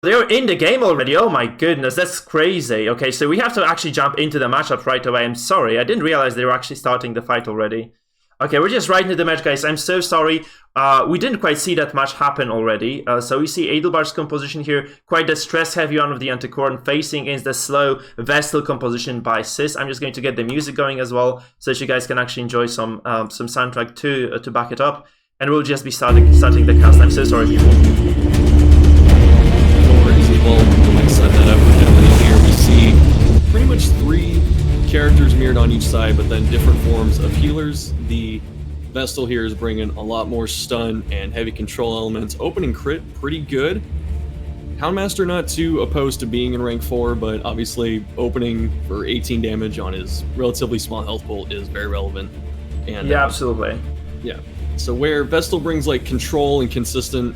They're in the game already. Oh my goodness, that's crazy. Okay, so we have to actually jump into the matchup right away. I'm sorry, I didn't realize they were actually starting the fight already. Okay, we're just right into the match, guys. I'm so sorry. We didn't quite see that much happen already. So we see Adelbart's composition here, quite the stress-heavy one of the Anticorn, facing against the slow Vestal composition by CEST. I'm just going to get the music going as well, so that you guys can actually enjoy some soundtrack to back it up. And we'll just be starting the cast. I'm so sorry, people. Like set that up here, we see pretty much 3 characters mirrored on each side, but then different forms of healers. The Vestal here is bringing a lot more stun and heavy control elements. Opening crit, pretty good. Houndmaster not too opposed to being in rank 4, but obviously opening for 18 damage on his relatively small health pool is very relevant. And yeah, absolutely. Yeah. So where Vestal brings like control and consistent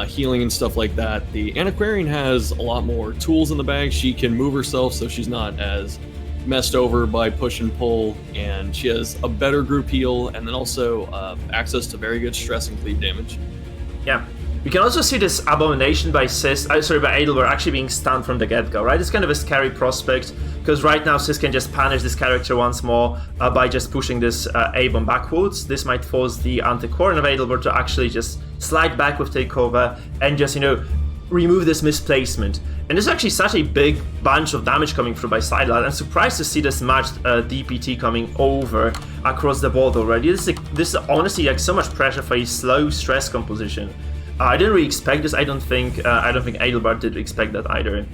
healing and stuff like that, the Antiquarian has a lot more tools in the bag. She can move herself, so she's not as messed over by push and pull, and she has a better group heal, and then also access to very good stress and cleave damage. Yeah. We can also see this Abomination by Adelbart actually being stunned from the get-go, right? It's kind of a scary prospect, because right now CEST can just punish this character once more by just pushing this A-bomb backwards. This might force the Anticorn of Adelbart to actually just slide back with takeover and just, remove this misplacement. And there's actually such a big bunch of damage coming through by Sidelat. I'm surprised to see this matched DPT coming over across the board already. This is honestly like so much pressure for a slow stress composition. I didn't really expect this. I don't think Adelbart did expect that either.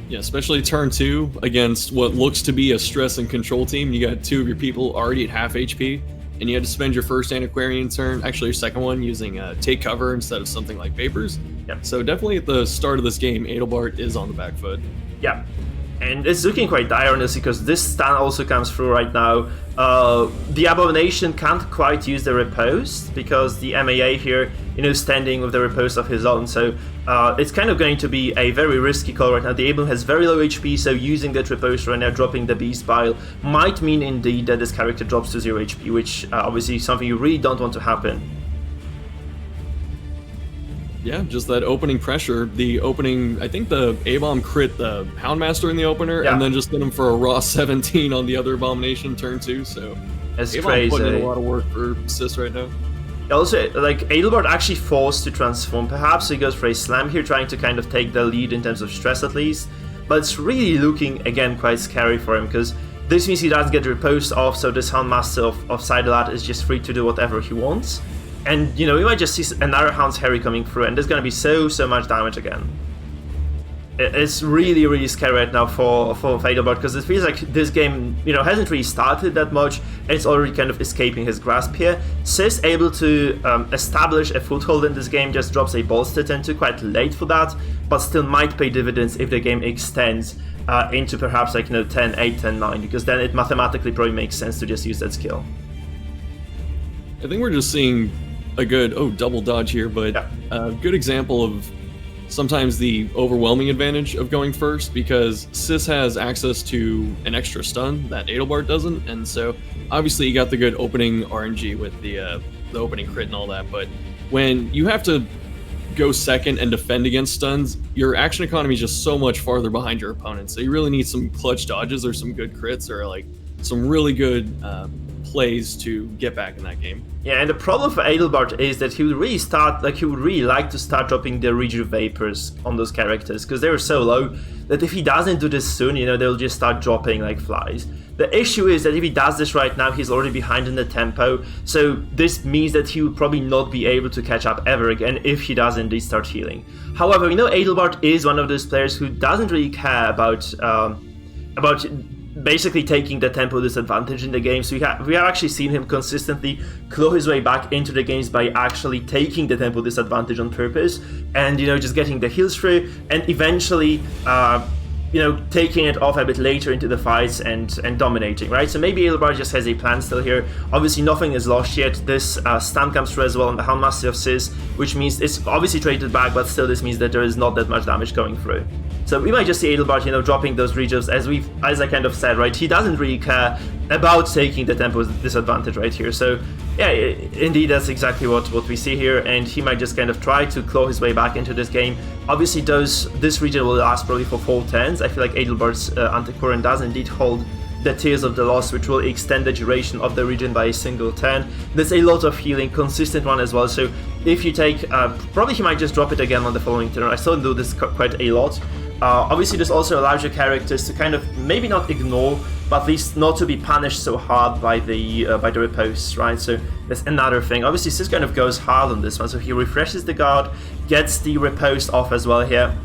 Yeah, especially turn 2 against what looks to be a stress and control team. You got 2 of your people already at half HP, and you had to spend your first Antiquarian turn, actually your second one, using take cover instead of something like Vapors. Yep. So definitely at the start of this game, Adelbart is on the back foot. Yeah. And it's looking quite dire on this because this stun also comes through right now. The Abomination can't quite use the Riposte because the MAA here, standing with the Riposte of his own. So it's kind of going to be a very risky call right now. The Abel has very low HP, so using that Riposte right now, dropping the Beast Bile, might mean indeed that this character drops to 0 HP, which obviously is something you really don't want to happen. Yeah, just that opening pressure. The opening, I think the A-bomb crit the Houndmaster in the opener, yeah. And then just hit him for a raw 17 on the other Abomination turn 2. So that's A-bomb crazy. Putting in a lot of work for CEST right now. Also, like, Adelbart actually forced to transform. Perhaps he goes for a slam here, trying to kind of take the lead in terms of stress at least. But it's really looking, again, quite scary for him, because this means he doesn't get riposte off, so this Houndmaster of Sidelat is just free to do whatever he wants. And, we might just see another Hound's Harry coming through, and there's going to be so much damage again. It's really, really scary right now for Adelbart, because it feels like this game, hasn't really started that much, and it's already kind of escaping his grasp here. CEST able to establish a foothold in this game, just drops a bolster 10-2 quite late for that, but still might pay dividends if the game extends into perhaps like 10-8, 10-9, because then it mathematically probably makes sense to just use that skill. I think we're just seeing a good, double dodge here, but yeah. A good example of sometimes the overwhelming advantage of going first, because CEST has access to an extra stun that Adelbart doesn't, and so obviously you got the good opening RNG with the opening crit and all that, but when you have to go second and defend against stuns, your action economy is just so much farther behind your opponent, so you really need some clutch dodges or some good crits or like some really good plays to get back in that game. Yeah, and the problem for Adelbart is that he would really like to start dropping the Reju Vapors on those characters, because they were so low that if he doesn't do this soon, they'll just start dropping like flies. The issue is that if he does this right now, he's already behind in the tempo, so this means that he will probably not be able to catch up ever again if he does indeed start healing. However, Adelbart is one of those players who doesn't really care about basically taking the tempo disadvantage in the game. So we have actually seen him consistently claw his way back into the games by actually taking the tempo disadvantage on purpose and just getting the heals through and eventually taking it off a bit later into the fights and dominating, right? So maybe Adelbart just has a plan still here. Obviously nothing is lost yet. This stun comes through as well on the Houndmaster of CEST, which means it's obviously traded back, but still this means that there is not that much damage going through. So we might just see Adelbart, dropping those regions as I kind of said, right? He doesn't really care about taking the tempo disadvantage right here. So yeah, indeed, that's exactly what we see here, and he might just kind of try to claw his way back into this game. Obviously, this region will last probably for 4 turns. I feel like Adelbart's Antiquarian does indeed hold the Tears of the Lost, which will extend the duration of the region by a single turn. There's a lot of healing, consistent one as well, so if you take, probably he might just drop it again on the following turn. I still do this quite a lot. Obviously, this also allows your characters to kind of maybe not ignore, but at least not to be punished so hard by the riposte, right? So that's another thing. Obviously, Sis kind of goes hard on this one, so he refreshes the guard, gets the riposte off as well here.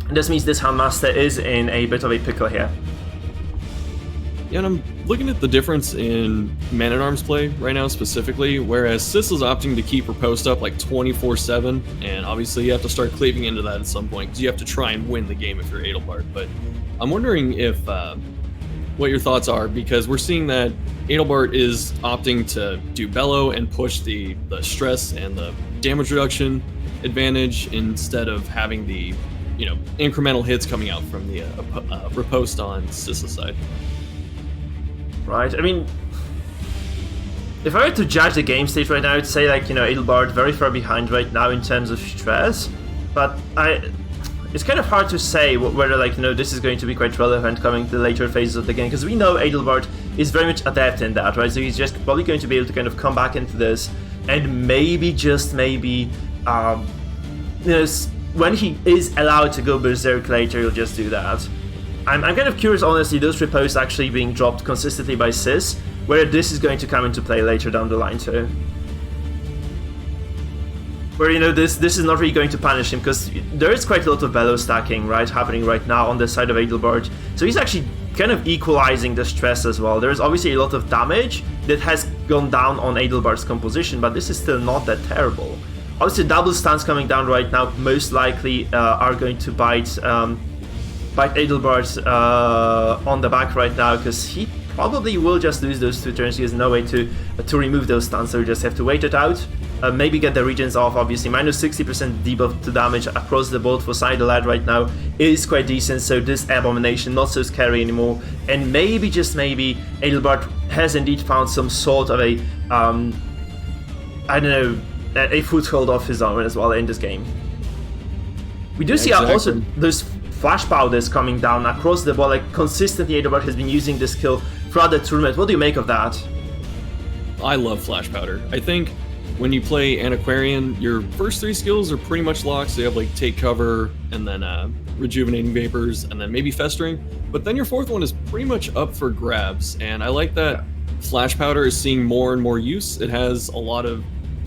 And this means this Houndmaster is in a bit of a pickle here. Yeah, and I'm looking at the difference in Man-at-Arms play right now specifically, whereas Sis is opting to keep her post up like 24/7, and obviously you have to start cleaving into that at some point because you have to try and win the game if you're Adelbart. But I'm wondering if what your thoughts are, because we're seeing that Adelbart is opting to do Bellow and push the stress and the damage reduction advantage instead of having the incremental hits coming out from the riposte on Sis's side. Right, I mean, if I were to judge the game state right now, I'd say like, Adelbart very far behind right now in terms of stress, but it's kind of hard to say whether like, this is going to be quite relevant coming to the later phases of the game, because we know Adelbart is very much adept in that, right? So he's just probably going to be able to kind of come back into this, and maybe, just maybe, when he is allowed to go berserk later, he'll just do that. I'm kind of curious, honestly, those riposts actually being dropped consistently by Sis, whether this is going to come into play later down the line too. Where, this is not really going to punish him, because there is quite a lot of bellow stacking, right, happening right now on the side of Adelbart. So he's actually kind of equalizing the stress as well. There's obviously a lot of damage that has gone down on Adelbart's composition, but this is still not that terrible. Obviously, double stuns coming down right now most likely are going to bite Adelbart on the back right now, because he probably will just lose those 2 turns. He has no way to remove those stuns, so you just have to wait it out. Maybe get the regions off, obviously. Minus 60% debuff to damage across the board for Sidelad right now is quite decent, so this Abomination not so scary anymore. And maybe, just maybe, Adelbart has indeed found some sort of a, a foothold of his own as well in this game. We do see exactly. Also those flash powders coming down across the board, like consistently Adelbart has been using this skill throughout the tournament. What do you make of that? I love flash powder. I think when you play Antiquarian, your first 3 skills are pretty much locked, so you have like Take Cover, and then Rejuvenating Vapors, and then maybe Festering, but then your 4th one is pretty much up for grabs, and I like that flash powder is seeing more and more use. It has a lot of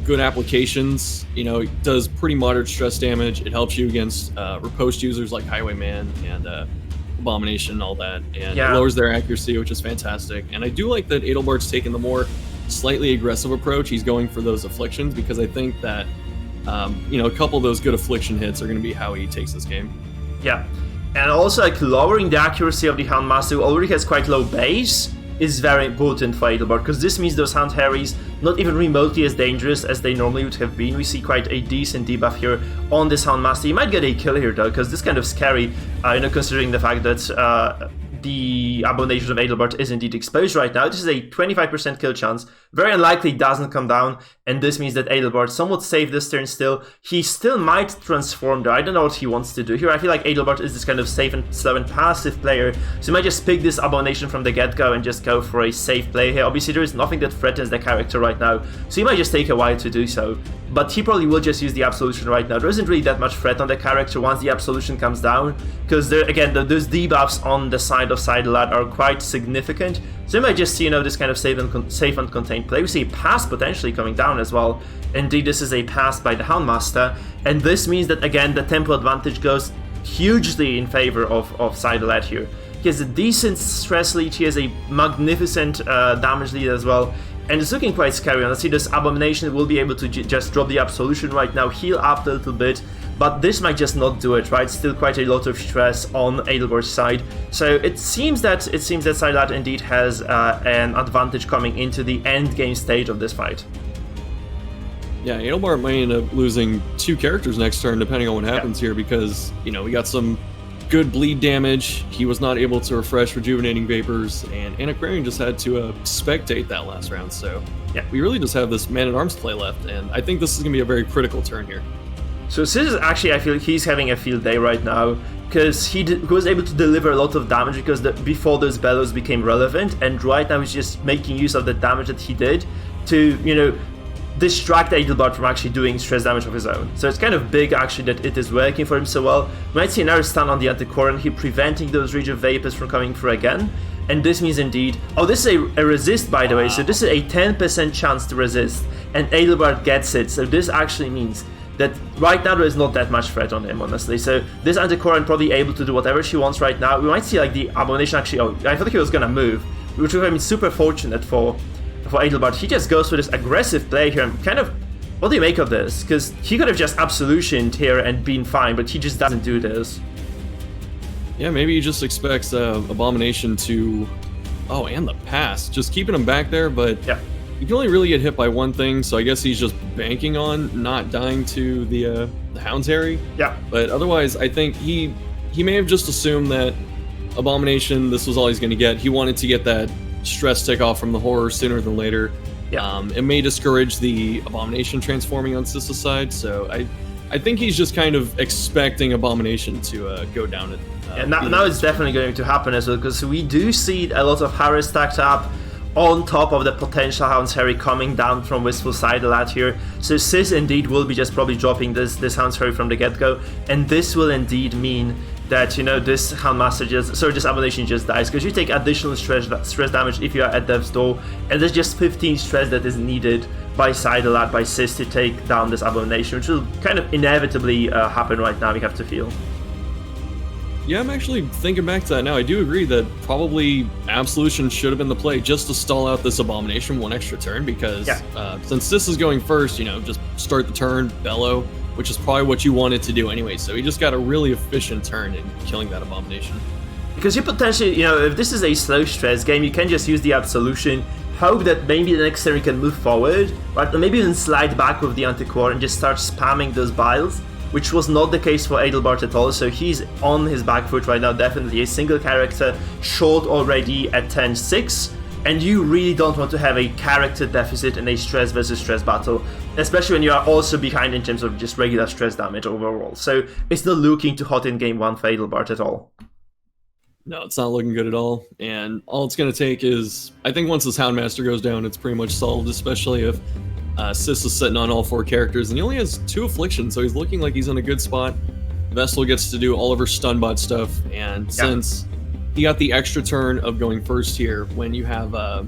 good applications, it does pretty moderate stress damage. It helps you against riposte users like Highwayman and Abomination and all that, and it lowers their accuracy, which is fantastic. And I do like that Adelbart's taken the more slightly aggressive approach. He's going for those afflictions, because I think that a couple of those good affliction hits are going to be how he takes this game. Yeah, and also like lowering the accuracy of the Houndmaster, who already has quite low base, is very important for Adelbart, because this means those Hound Harrys not even remotely as dangerous as they normally would have been. We see quite a decent debuff here on this Houndmaster. You might get a kill here though, because this is kind of scary, considering the fact that the Abomination of Adelbart is indeed exposed right now. This is a 25% kill chance. Very unlikely doesn't come down, and this means that Adelbart somewhat safe this turn still. He still might transform though. I don't know what he wants to do here. I feel like Adelbart is this kind of safe and slow and passive player, so he might just pick this Abomination from the get-go and just go for a safe play here. Obviously there is nothing that threatens the character right now, so he might just take a while to do so. But he probably will just use the Absolution right now. There isn't really that much threat on the character once the Absolution comes down, because again, those debuffs on the side of Sidelad are quite significant. So you might just see, this kind of safe and contained play. We see a pass potentially coming down as well. Indeed, this is a pass by the Houndmaster, and this means that, again, the tempo advantage goes hugely in favor of Sidelad here. He has a decent stress lead, he has a magnificent damage lead as well, and it's looking quite scary. And I see this Abomination will be able to just drop the Absolution right now, heal up a little bit, but this might just not do it, right? Still quite a lot of stress on Adelbart's side. So it seems that Sidelad indeed has an advantage coming into the end game stage of this fight. Yeah, Adelbart might end up losing 2 characters next turn, depending on what happens here, because, we got some good bleed damage. He was not able to refresh Rejuvenating Vapors, and Antiquarian just had to spectate that last round. So yeah, we really just have this Man-at-Arms play left, and I think this is going to be a very critical turn here. So Sis is actually, I feel he's having a field day right now, because he was able to deliver a lot of damage because before those bellows became relevant, and right now he's just making use of the damage that he did to, you know, distract Adelbart from actually doing stress damage of his own. So it's kind of big actually that it is working for him so well. We might see another stun on the Antiquarian here, preventing those Rejuve Vapors from coming through again. And this means indeed... Oh, this is a resist, by the way, so this is a 10% chance to resist, and Adelbart gets it, so this actually means that right now there is not that much threat on him, honestly. So this Antiquarian probably able to do whatever she wants right now. We might see like the Abomination actually... Oh, I thought he was gonna move, which would have been super fortunate for Adelbart. He just goes for this aggressive play here, and kind of... What do you make of this? Because he could have just Absolutioned here and been fine, but he just doesn't do this. Yeah, maybe he just expects Abomination to... Oh, and the pass. Just keeping him back there, but... Yeah. You can only really get hit by one thing, so I guess he's just banking on not dying to the Hound's Harry. Yeah. But otherwise, I think he may have just assumed that Abomination, this was all he's going to get. He wanted to get that stress tick off from the horror sooner than later. Yeah. It may discourage the Abomination transforming on Sis's side, so I think he's just kind of expecting Abomination to go down. And now it's definitely going to happen as well, because we do see a lot of Harry stacked up on top of the potential Hound's Harry coming down from Wistful Side a lot here. So Sis indeed will be just probably dropping this Hound's Harry from the get-go, and this will indeed mean that, you know, this Houndmaster this Abomination just dies, because you take additional stress damage if you are at Death's Door, and there's just 15 stress that is needed by Sidelat, by Sis to take down this Abomination, which will kind of inevitably happen right now, we have to feel. Yeah, I'm actually thinking back to that now. I do agree that probably Absolution should have been the play just to stall out this Abomination one extra turn, because since this is going first, you know, just start the turn, bellow, which is probably what you wanted to do anyway. So he just got a really efficient turn in killing that Abomination. Because you potentially, you know, if this is a slow stress game, you can just use the Absolution, hope that maybe the next turn you can move forward, right? Or maybe even slide back with the Antiquarian and just start spamming those biles, which was not the case for Adelbart at all, so he's on his back foot right now, definitely a single character, short already at 10-6, and you really don't want to have a character deficit in a stress versus stress battle, especially when you are also behind in terms of just regular stress damage overall. So it's not looking too hot in game 1 for Adelbart at all. No, it's not looking good at all, and all it's going to take is, I think once this Houndmaster goes down, it's pretty much solved, especially if Sis is sitting on all 4 characters, and he only has 2 afflictions, so he's looking like he's in a good spot. Vestal gets to do all of her stun bot stuff, and since he got the extra turn of going first here, when you have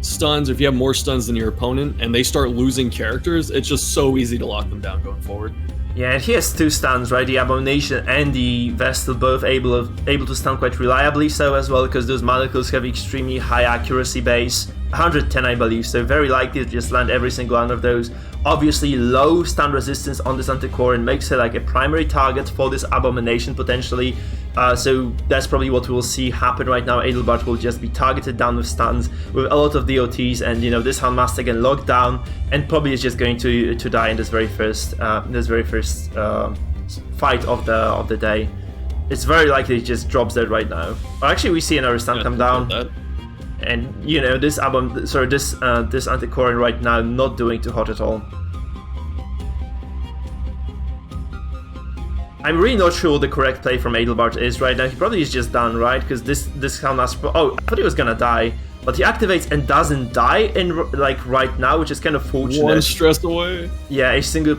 stuns, or if you have more stuns than your opponent, and they start losing characters, it's just so easy to lock them down going forward. Yeah, and he has 2 stuns, right? The Abomination and the Vestal both able to stun quite reliably so as well, because those molecules have extremely high accuracy base. 110 I believe, so very likely to just land every single one of those. Obviously low stun resistance on this Antiquarian makes it like a primary target for this Abomination potentially, so that's probably what we will see happen right now. Adelbart will just be targeted down with stuns, with a lot of DOTs, and you know, this Houndmaster again locked down, and probably is just going to die in this very first fight of the day. It's very likely it just drops dead right now. Actually, we see another stun come down. And you know, this Antiquarian right now not doing too hot at all. I'm really not sure what the correct play from Adelbart is right now. He probably is just done, right? Because this Houndmaster... Oh, I thought he was gonna die, but he activates and doesn't die in like right now, which is kind of fortunate. One stress away. Yeah, a single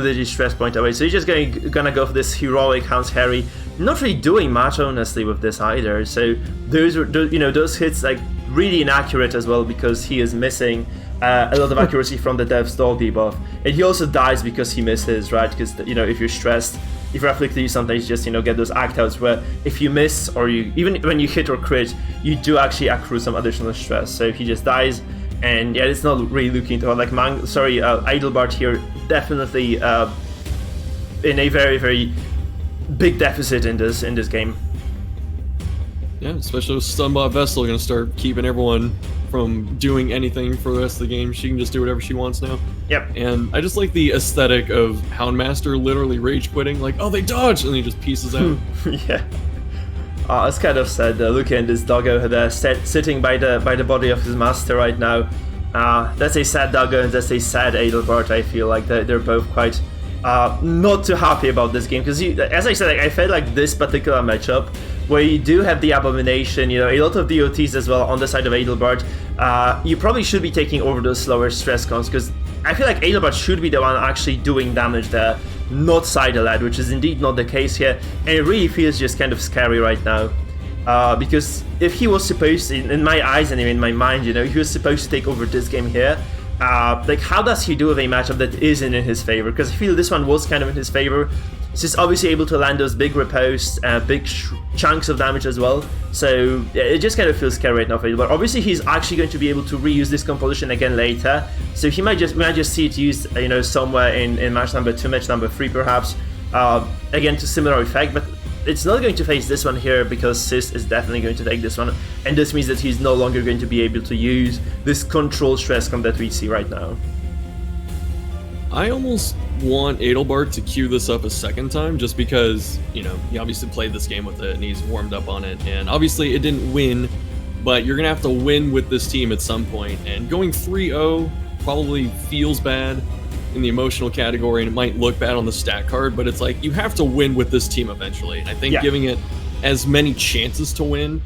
digit stress point away. So he's just gonna go for this heroic Hound's Harry. Not really doing much honestly with this either. So those hits like really inaccurate as well, because he is missing a lot of accuracy from the Death's Door debuff, and he also dies because he misses, right? Because you know, if you're stressed, if you're afflicted, you sometimes just get those act outs where if you miss, or you even when you hit or crit, you do actually accrue some additional stress. So he just dies, and yeah, it's not really looking to like Adelbart here definitely in a very, very big deficit in this game. Yeah, especially with Stunbot Vestal going to start keeping everyone from doing anything for the rest of the game. She can just do whatever she wants now. Yep. And I just like the aesthetic of Houndmaster literally rage quitting, like, oh, they dodged, and he just pieces out. Yeah. It's kind of sad looking at this doggo there, sitting by the body of his master right now. That's a sad doggo and that's a sad Adelbart. I feel like they're both quite not too happy about this game, because as I said, I felt like this particular matchup where you do have the Abomination, a lot of DOTs as well on the side of Adelbart, you probably should be taking over those slower stress cons, because I feel like Adelbart should be the one actually doing damage there, not Sidelad, which is indeed not the case here, and it really feels just kind of scary right now. Because if he was supposed to, in my eyes and in my mind, he was supposed to take over this game here, like how does he do with a matchup that isn't in his favor? Because I feel this one was kind of in his favor. He's obviously able to land those big riposts, big chunks of damage as well. So yeah, it just kind of feels scary right now for him. But obviously he's actually going to be able to reuse this composition again later. So he might just see it used, somewhere in match number 2, match number 3 perhaps. Again, to similar effect, but it's not going to face this one here because CEST is definitely going to take this one, and this means that he's no longer going to be able to use this control stress comp that we see right now. I almost want Adelbart to queue this up a second time, just because, he obviously played this game with it and he's warmed up on it, and obviously it didn't win, but you're going to have to win with this team at some point, and going 3-0 probably feels bad in the emotional category, and it might look bad on the stat card, but it's like, you have to win with this team eventually, and I think giving it as many chances to win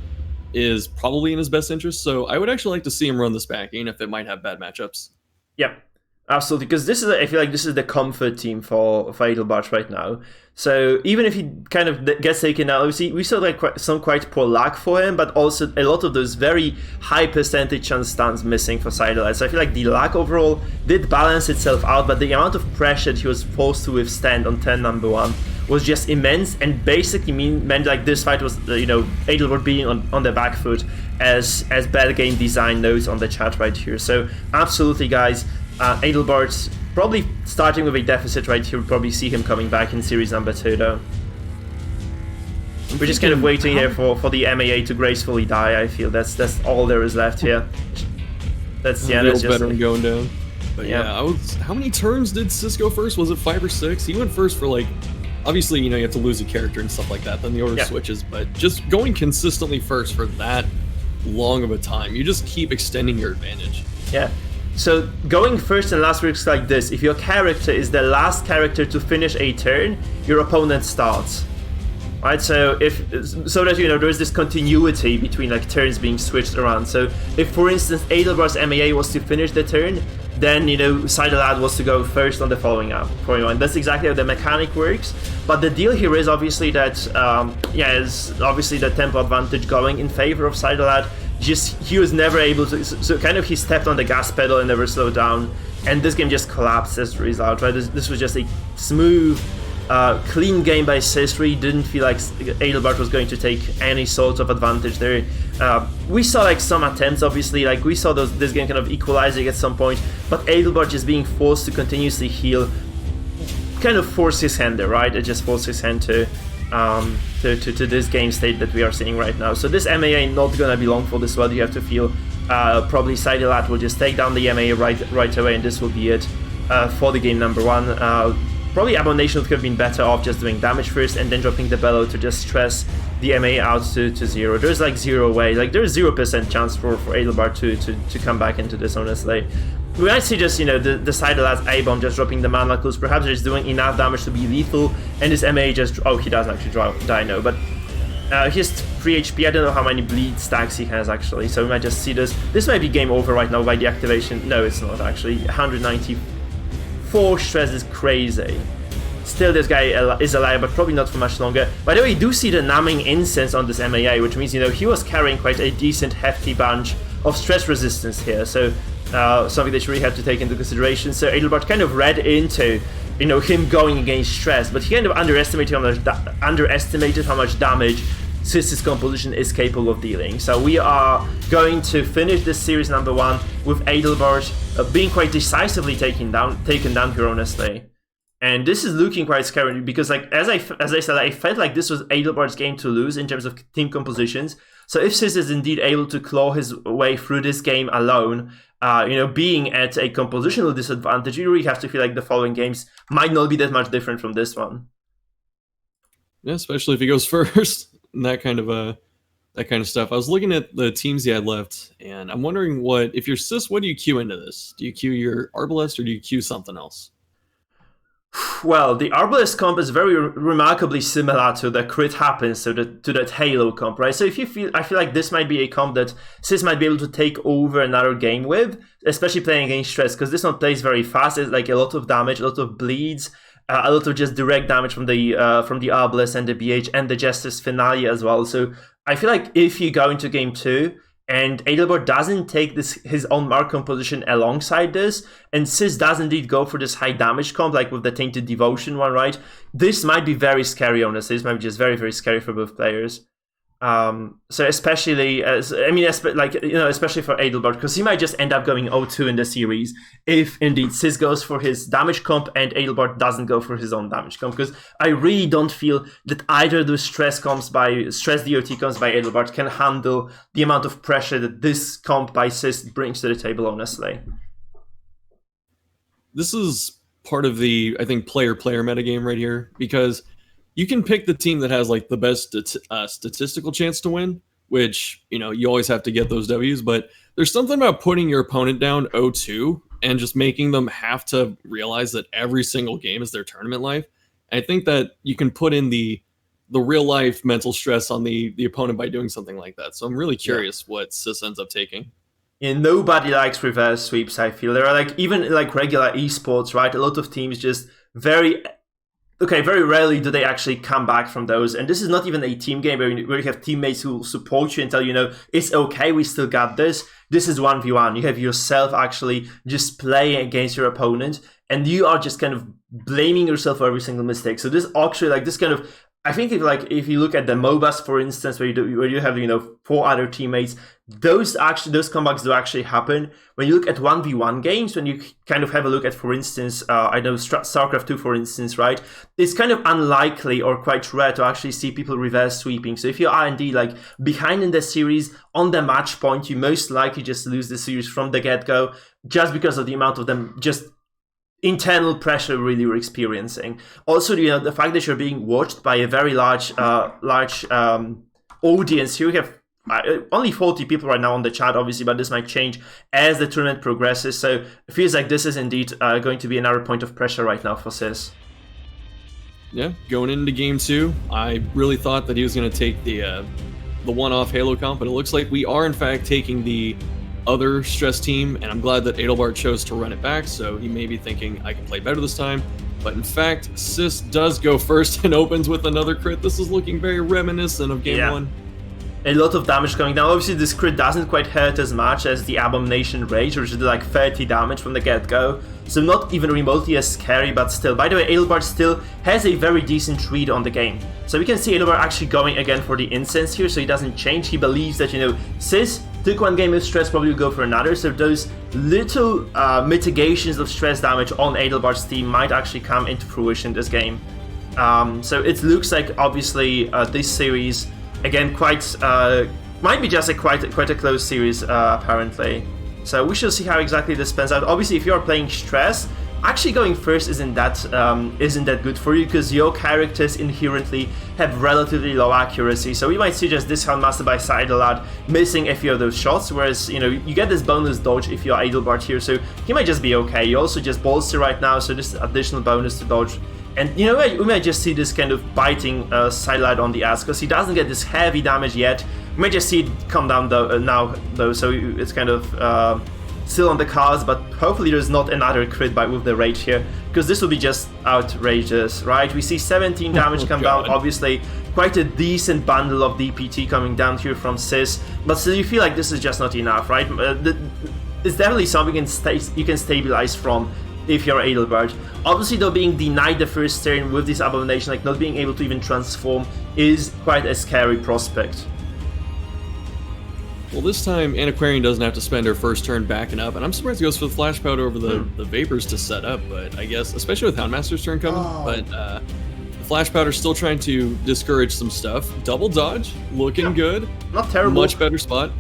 is probably in his best interest, so I would actually like to see him run this back, even if it might have bad matchups. Yep. Absolutely, because I feel like this is the comfort team for Adelbart right now. So even if he kind of gets taken out, obviously we saw like some quite poor luck for him, but also a lot of those very high percentage chance stuns missing for Sidelad. So I feel like the luck overall did balance itself out, but the amount of pressure that he was forced to withstand on turn number 1 was just immense, and basically meant like this fight was, Adelbart being on the back foot, as bad game design notes on the chat right here. So absolutely, guys. Adelbart probably starting with a deficit right here. We'll probably see him coming back in series number 2 though. We're just kind of waiting here for the MAA to gracefully die. I feel that's all there is left here. That's just veteran going down. But yeah, how many turns did CEST go first? Was it 5 or 6? He went first for like, obviously you have to lose a character and stuff like that, then the order switches, but just going consistently first for that long of a time, you just keep extending your advantage. Yeah. So going first and last works like this: if your character is the last character to finish a turn, your opponent starts. Right, so that there is this continuity between like turns being switched around. So if, for instance, Adelbart's MAA was to finish the turn, then Sidelad was to go first on the following up. And that's exactly how the mechanic works. But the deal here is obviously that is obviously the tempo advantage going in favor of Sidelad. Just he was never able to, so kind of he stepped on the gas pedal and never slowed down, and this game just collapsed as a result. Right, this was just a smooth, clean game by CEST. Really didn't feel like Adelbart was going to take any sort of advantage there. We saw like some attempts, obviously, like we saw this game kind of equalizing at some point, but Adelbart just being forced to continuously heal, kind of forced his hand there, right? It just forced his hand to this game state that we are seeing right now. So this MAA not gonna be long for this one. You have to feel probably Sidelad will just take down the MAA right away, and this will be it for the game number 1. Probably Abomination could have been better off just doing damage first and then dropping the Bellow to just stress the MAA out to 0. There's like 0 way, like there's 0% chance for Adelbart to come back into this, honestly. We might see just, the Sidelad's A-bomb just dropping the mana clues, perhaps just doing enough damage to be lethal, and this MA just, he doesn't actually die, no, but he has 3 HP, I don't know how many bleed stacks he has actually, so we might just see this might be game over right now by the activation. No, it's not actually. 194 stress is crazy. Still, this guy is alive, but probably not for much longer. By the way, you do see the numbing incense on this MAA, which means, he was carrying quite a decent, hefty bunch of stress resistance here, so something that you really have to take into consideration. So Adelbart kind of read into, him going against stress, but he kind of underestimated how much damage CEST's composition is capable of dealing. So we are going to finish this series number 1 with Adelbart being quite decisively taken down here, honestly. And this is looking quite scary because, like as I said, I felt like this was Adelbart's game to lose in terms of team compositions. So if Sis is indeed able to claw his way through this game alone, being at a compositional disadvantage, you really have to feel like the following games might not be that much different from this one. Yeah, especially if he goes first and that kind of stuff. I was looking at the teams he had left, and I'm wondering if you're Sis, what do you queue into this? Do you queue your Arbalest or do you queue something else? Well, the Arbalest comp is very remarkably similar to the Crit Happens, to that Halo comp, right? So I feel like this might be a comp that Sis might be able to take over another game with, especially playing against Stress, because this one plays very fast. It's like a lot of damage, a lot of bleeds, a lot of just direct damage from the Arbalest and the BH and the Jester's Finale as well. So I feel like if you go into game 2 and Adelbart doesn't take his own mark composition alongside this, and Sis does indeed go for this high damage comp, like with the Tainted Devotion one, right? This might be very scary, honestly. This might be just very, very scary for both players. So especially especially for Adelbart, because he might just end up going 0-2 in the series if indeed Sis goes for his damage comp and Adelbart doesn't go for his own damage comp. Because I really don't feel that either of those stress DOT comps by Adelbart can handle the amount of pressure that this comp by Sis brings to the table, honestly. This is part of the, I think, player metagame right here, because you can pick the team that has like the best statistical chance to win, which, you always have to get those W's, but there's something about putting your opponent down 0-2 and just making them have to realize that every single game is their tournament life. And I think that you can put in the real life mental stress on the opponent by doing something like that. So I'm really curious what Sis ends up taking. Yeah, nobody likes reverse sweeps, I feel. There are even regular esports, right? A lot of teams just very rarely do they actually come back from those. And this is not even a team game where you have teammates who support you and tell you, it's okay, we still got this. This is 1v1. You have yourself actually just playing against your opponent, and you are just kind of blaming yourself for every single mistake. So this actually, this kind of, I think if you look at the MOBAs, for instance, where you have 4 other teammates, those comebacks do actually happen. When you look at 1v1 games, when you kind of have a look at, for instance, StarCraft 2, for instance, right? It's kind of unlikely or quite rare to actually see people reverse sweeping. So if you are indeed behind in the series on the match point, you most likely just lose the series from the get-go, just because of the amount of them just internal pressure really you're experiencing. Also, the fact that you're being watched by a very large audience. Here we have only 40 people right now on the chat, obviously, but this might change as the tournament progresses. So it feels like this is indeed going to be another point of pressure right now for Sis. Yeah, going into game 2, I really thought that he was going to take the one-off Halo comp, but it looks like we are in fact taking the other stress team, and I'm glad that Adelbart chose to run it back, so he may be thinking I can play better this time. But in fact, Sis does go first and opens with another crit. This is looking very reminiscent of game 1. A lot of damage coming down. Obviously, this crit doesn't quite hurt as much as the Abomination Rage, which did 30 damage from the get-go. So not even remotely as scary, but still. By the way, Adelbart still has a very decent read on the game. So we can see Adelbart actually going again for the Incense here, so he doesn't change. He believes that, Sis took one game of stress, probably will go for another. So those little mitigations of stress damage on Adelbart's team might actually come into fruition this game. So it looks like, obviously, this series, again, might be just quite a close series, apparently. So we shall see how exactly this pans out. Obviously, if you are playing Stress, actually going first isn't that good for you, because your characters inherently have relatively low accuracy. So we might see just Discount Master by Adelbart missing a few of those shots, whereas you get this bonus dodge if you're Adelbart here, so he might just be okay. You also just Bolster right now, so this additional bonus to dodge. And we might just see this kind of biting sidelight on the ass, because he doesn't get this heavy damage yet. We might just see it come down now, though, so it's kind of still on the cards, but hopefully there's not another crit with the Rage here, because this will be just outrageous, right? We see 17 damage come down, obviously quite a decent bundle of DPT coming down here from Sis, but still you feel like this is just not enough, right? It's definitely something you can stabilize from if you're Adelbart. Obviously, though, being denied the first turn with this Abomination, not being able to even transform, is quite a scary prospect. Well, this time Antiquarian doesn't have to spend her first turn backing up, and I'm surprised he goes for the Flash Powder over the Vapors to set up, but I guess, especially with Houndmaster's turn coming, but the Flash Powder still trying to discourage some stuff. Double dodge, looking good. Not terrible. Much better spot.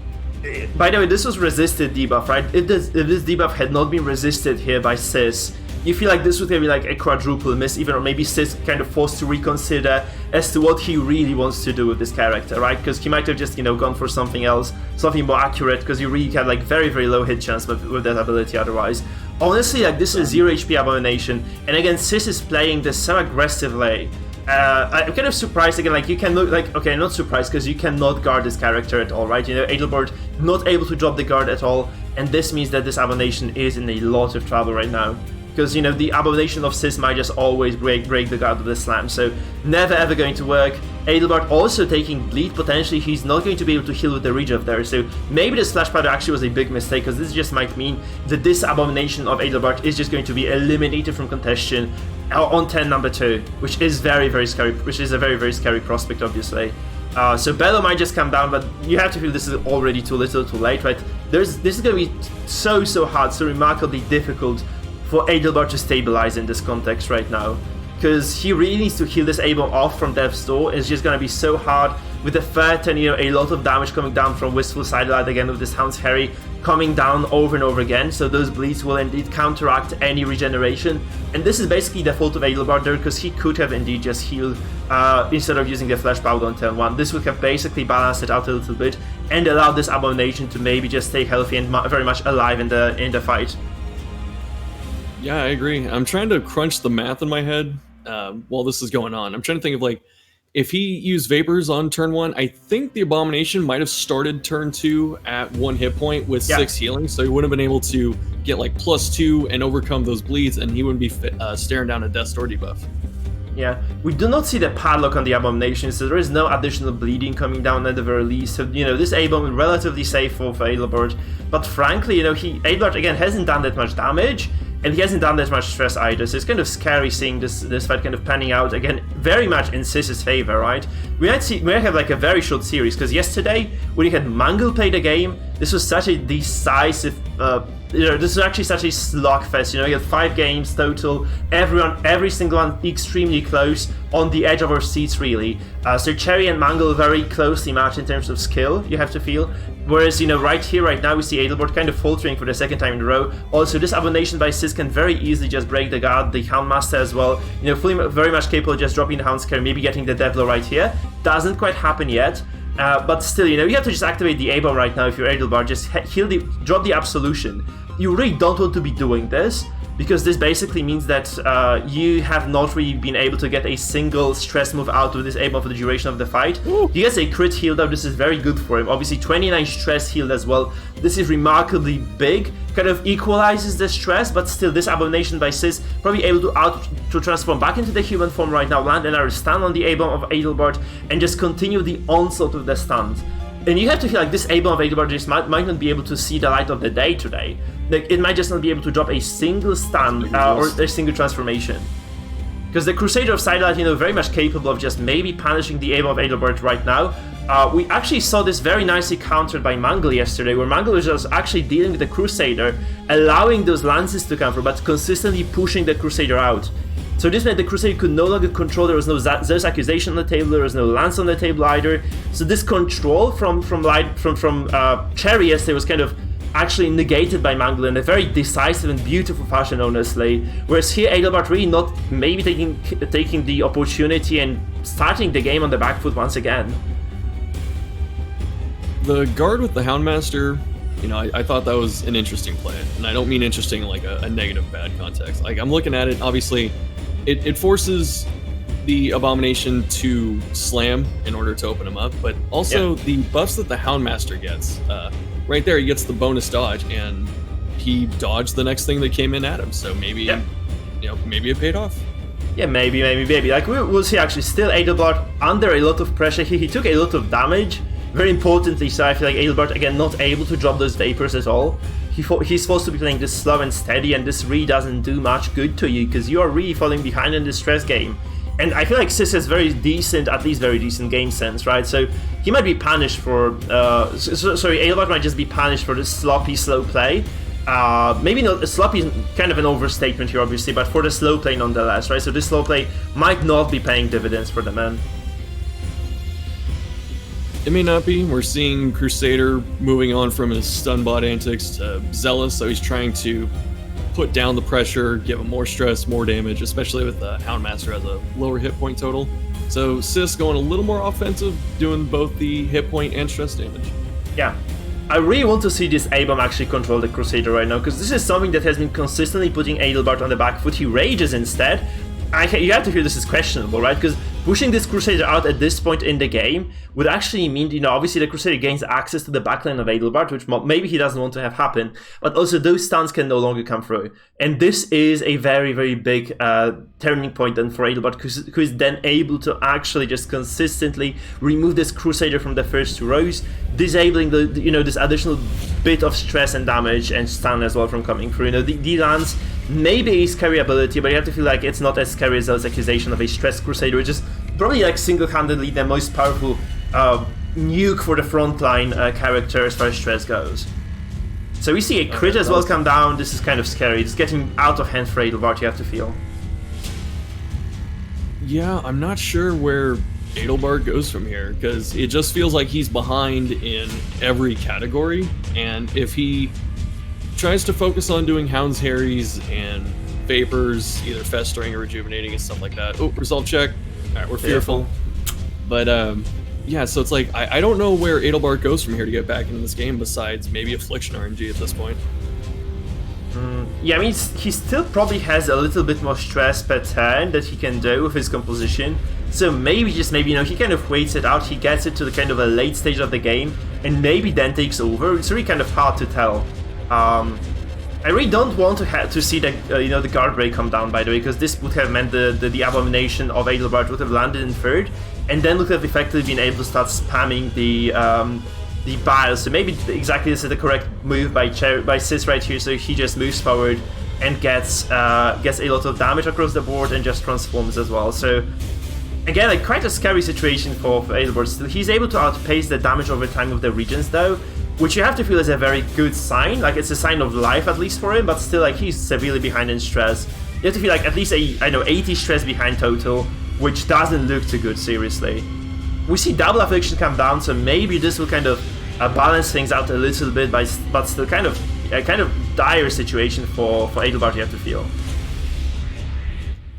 By the way, this was resisted debuff, right? If this debuff had not been resisted here by Sis, you feel like this would be like a quadruple miss, even, or maybe Sis kind of forced to reconsider as to what he really wants to do with this character, right? Because he might have just, gone for something else, something more accurate, because you really had like very, very low hit chance with that ability otherwise. Honestly, like, this is 0 HP Abomination, and again, Sis is playing this so aggressively. I'm kind of surprised again, like, you can look like, okay, not surprised, because you cannot guard this character at all, right? Adelbart not able to drop the guard at all, and this means that this Abomination is in a lot of trouble right now. Because, the Abomination of Sis might just always break the guard with the slam, so never ever going to work. Adelbart also taking bleed, potentially he's not going to be able to heal with the reach of there, so maybe this Flash Powder actually was a big mistake, because this just might mean that this Abomination of Adelbart is just going to be eliminated from contention on 10 number 2, which is very, very scary, which is a very, very scary prospect, obviously. So Bello might just come down, but you have to feel this is already too little, too late, right? This is going to be so hard, so remarkably difficult for Adelbart to stabilize in this context right now, because he really needs to heal this A-bomb off from Death's Door. It's just gonna be so hard with the threat and a lot of damage coming down from Wistful Sidelight again with this Hound's Harry coming down over and over again, so those bleeds will indeed counteract any regeneration, and this is basically the fault of Adelbart there, because he could have indeed just healed instead of using the Flash Powder on turn 1. This would have basically balanced it out a little bit and allowed this Abomination to maybe just stay healthy and very much alive in the fight. Yeah, I agree. I'm trying to crunch the math in my head while this is going on. I'm trying to think of, like, if he used Vapors on turn 1, I think the Abomination might have started turn 2 at 1 hit point with 6 healing, so he would have been able to get like +2 and overcome those bleeds, and he wouldn't be staring down a Death's Door debuff. Yeah, we do not see the padlock on the Abomination, so there is no additional bleeding coming down at the very least. So, this A-bomb is relatively safe for Adelbart, but frankly, Adelbart again hasn't done that much damage, and he hasn't done that much stress either, so it's kind of scary seeing this fight kind of panning out, again, very much in Sis's favor, right? We might have like a very short series, because yesterday, when you had Mangle play the game, this was such a decisive, this is actually such a slugfest, you had 5 games total, every single one extremely close, on the edge of our seats, really. So Cherry and Mangle very closely matched in terms of skill, you have to feel. Whereas, right here, right now, we see Adelbart kind of faltering for the second time in a row. Also, this Abomination by Sis can very easily just break the guard, the Houndmaster as well. Very much capable of just dropping the Hound Scare, maybe getting the Deathblow right here. Doesn't quite happen yet. But still, you have to just activate the A-bomb right now if you're Adelbart, just drop the Absolution. You really don't want to be doing this, because this basically means that you have not really been able to get a single stress move out of this A-bomb for the duration of the fight. Ooh. He gets a crit heal though, this is very good for him. Obviously 29 stress healed as well. This is remarkably big, kind of equalizes the stress, but still this Abomination by Sis probably able to transform back into the human form right now, land another stun on the A-bomb of Adelbart, and just continue the onslaught of the stuns. And you have to feel like this A-bomb of Adelbart just might not be able to see the light of the day today. Like, it might just not be able to drop a single stun or a single transformation. Because the Crusader of Sidelight, very much capable of just maybe punishing the A-bomb of Adelbart right now. We actually saw this very nicely countered by Mangle yesterday, where Mangle was just actually dealing with the Crusader, allowing those lances to come through, but consistently pushing the Crusader out. So this meant the Crusader could no longer control, there was no Zeus Accusation on the table, there was no Lance on the table either. So this control from Cherry yesterday was kind of actually negated by Mangle in a very decisive and beautiful fashion, honestly. Whereas here, Adelbart really not maybe taking the opportunity and starting the game on the back foot once again. The guard with the Houndmaster, I thought that was an interesting play, and I don't mean interesting in like a negative bad context. Like, I'm looking at it, obviously, it forces the Abomination to slam in order to open him up, but also the buffs that the Houndmaster gets. Right there, he gets the bonus dodge, and he dodged the next thing that came in at him. So maybe, maybe it paid off. Yeah, maybe. Like, we'll see. Actually, still Adelbart under a lot of pressure. He took a lot of damage. Very importantly, so I feel like Adelbart again not able to drop those Vapors at all. He's supposed to be playing this slow and steady, and this really doesn't do much good to you, because you are really falling behind in this stress game. And I feel like Sis has at least very decent game sense, right? So he might be punished for, Adelbart might just be punished for this sloppy, slow play. maybe not sloppy is kind of an overstatement here, obviously, but for the slow play nonetheless, right? So this slow play might not be paying dividends for the man. It may not be. We're seeing Crusader moving on from his stun bot antics to Zealous, so he's trying to put down the pressure, give him more stress, more damage, especially with Houndmaster has a lower hit point total. So CEST going a little more offensive, doing both the hit point and stress damage. Yeah. I really want to see this A-bomb actually control the Crusader right now, because this is something that has been consistently putting Adelbart on the back foot. He rages instead. You have to feel this is questionable, right? Because pushing this Crusader out at this point in the game would actually mean, you know, obviously the Crusader gains access to the backline of Adelbart, which maybe he doesn't want to have happen, but also those stuns can no longer come through. And this is a very, very big turning point then for Adelbart, who is then able to actually just consistently remove this Crusader from the first two rows, disabling this additional bit of stress and damage and stun as well from coming through. You know, the lands maybe a scary ability, but you have to feel like it's not as scary as those accusation of a stress Crusader, which is probably like single-handedly the most powerful nuke for the frontline character as far as stress goes. So we see a crit as well come down. This is kind of scary. It's getting out of hand for Adelbart, you have to feel. Yeah, I'm not sure where Adelbart goes from here, because it just feels like he's behind in every category, and if he tries to focus on doing Hounds, Harries, and Vapors, either festering or rejuvenating and stuff like that. Oh, result check. Alright, we're fearful. But, yeah, so it's like, I don't know where Adelbart goes from here to get back into this game, besides maybe Affliction RNG at this point. Yeah, I mean, he still probably has a little bit more stress per turn that he can do with his composition. So maybe, you know, he kind of waits it out, he gets it to the kind of a late stage of the game, and maybe then takes over. It's really kind of hard to tell. I really don't want to see the the guard break come down, by the way, because this would have meant the abomination of Adelbart would have landed in third, and then would have effectively been able to start spamming the biles. So maybe exactly this is the correct move by CEST right here. So he just moves forward and gets a lot of damage across the board and just transforms as well. So again, like quite a scary situation for Adelbart. Still, he's able to outpace the damage over time of the regions though, which you have to feel is a very good sign. Like, it's a sign of life, at least for him, but still, like, he's severely behind in stress. You have to feel like at least 80 stress behind total, which doesn't look too good, seriously. We see double affliction come down, so maybe this will kind of balance things out a little bit, but still kind of a dire situation for Adelbart, you have to feel.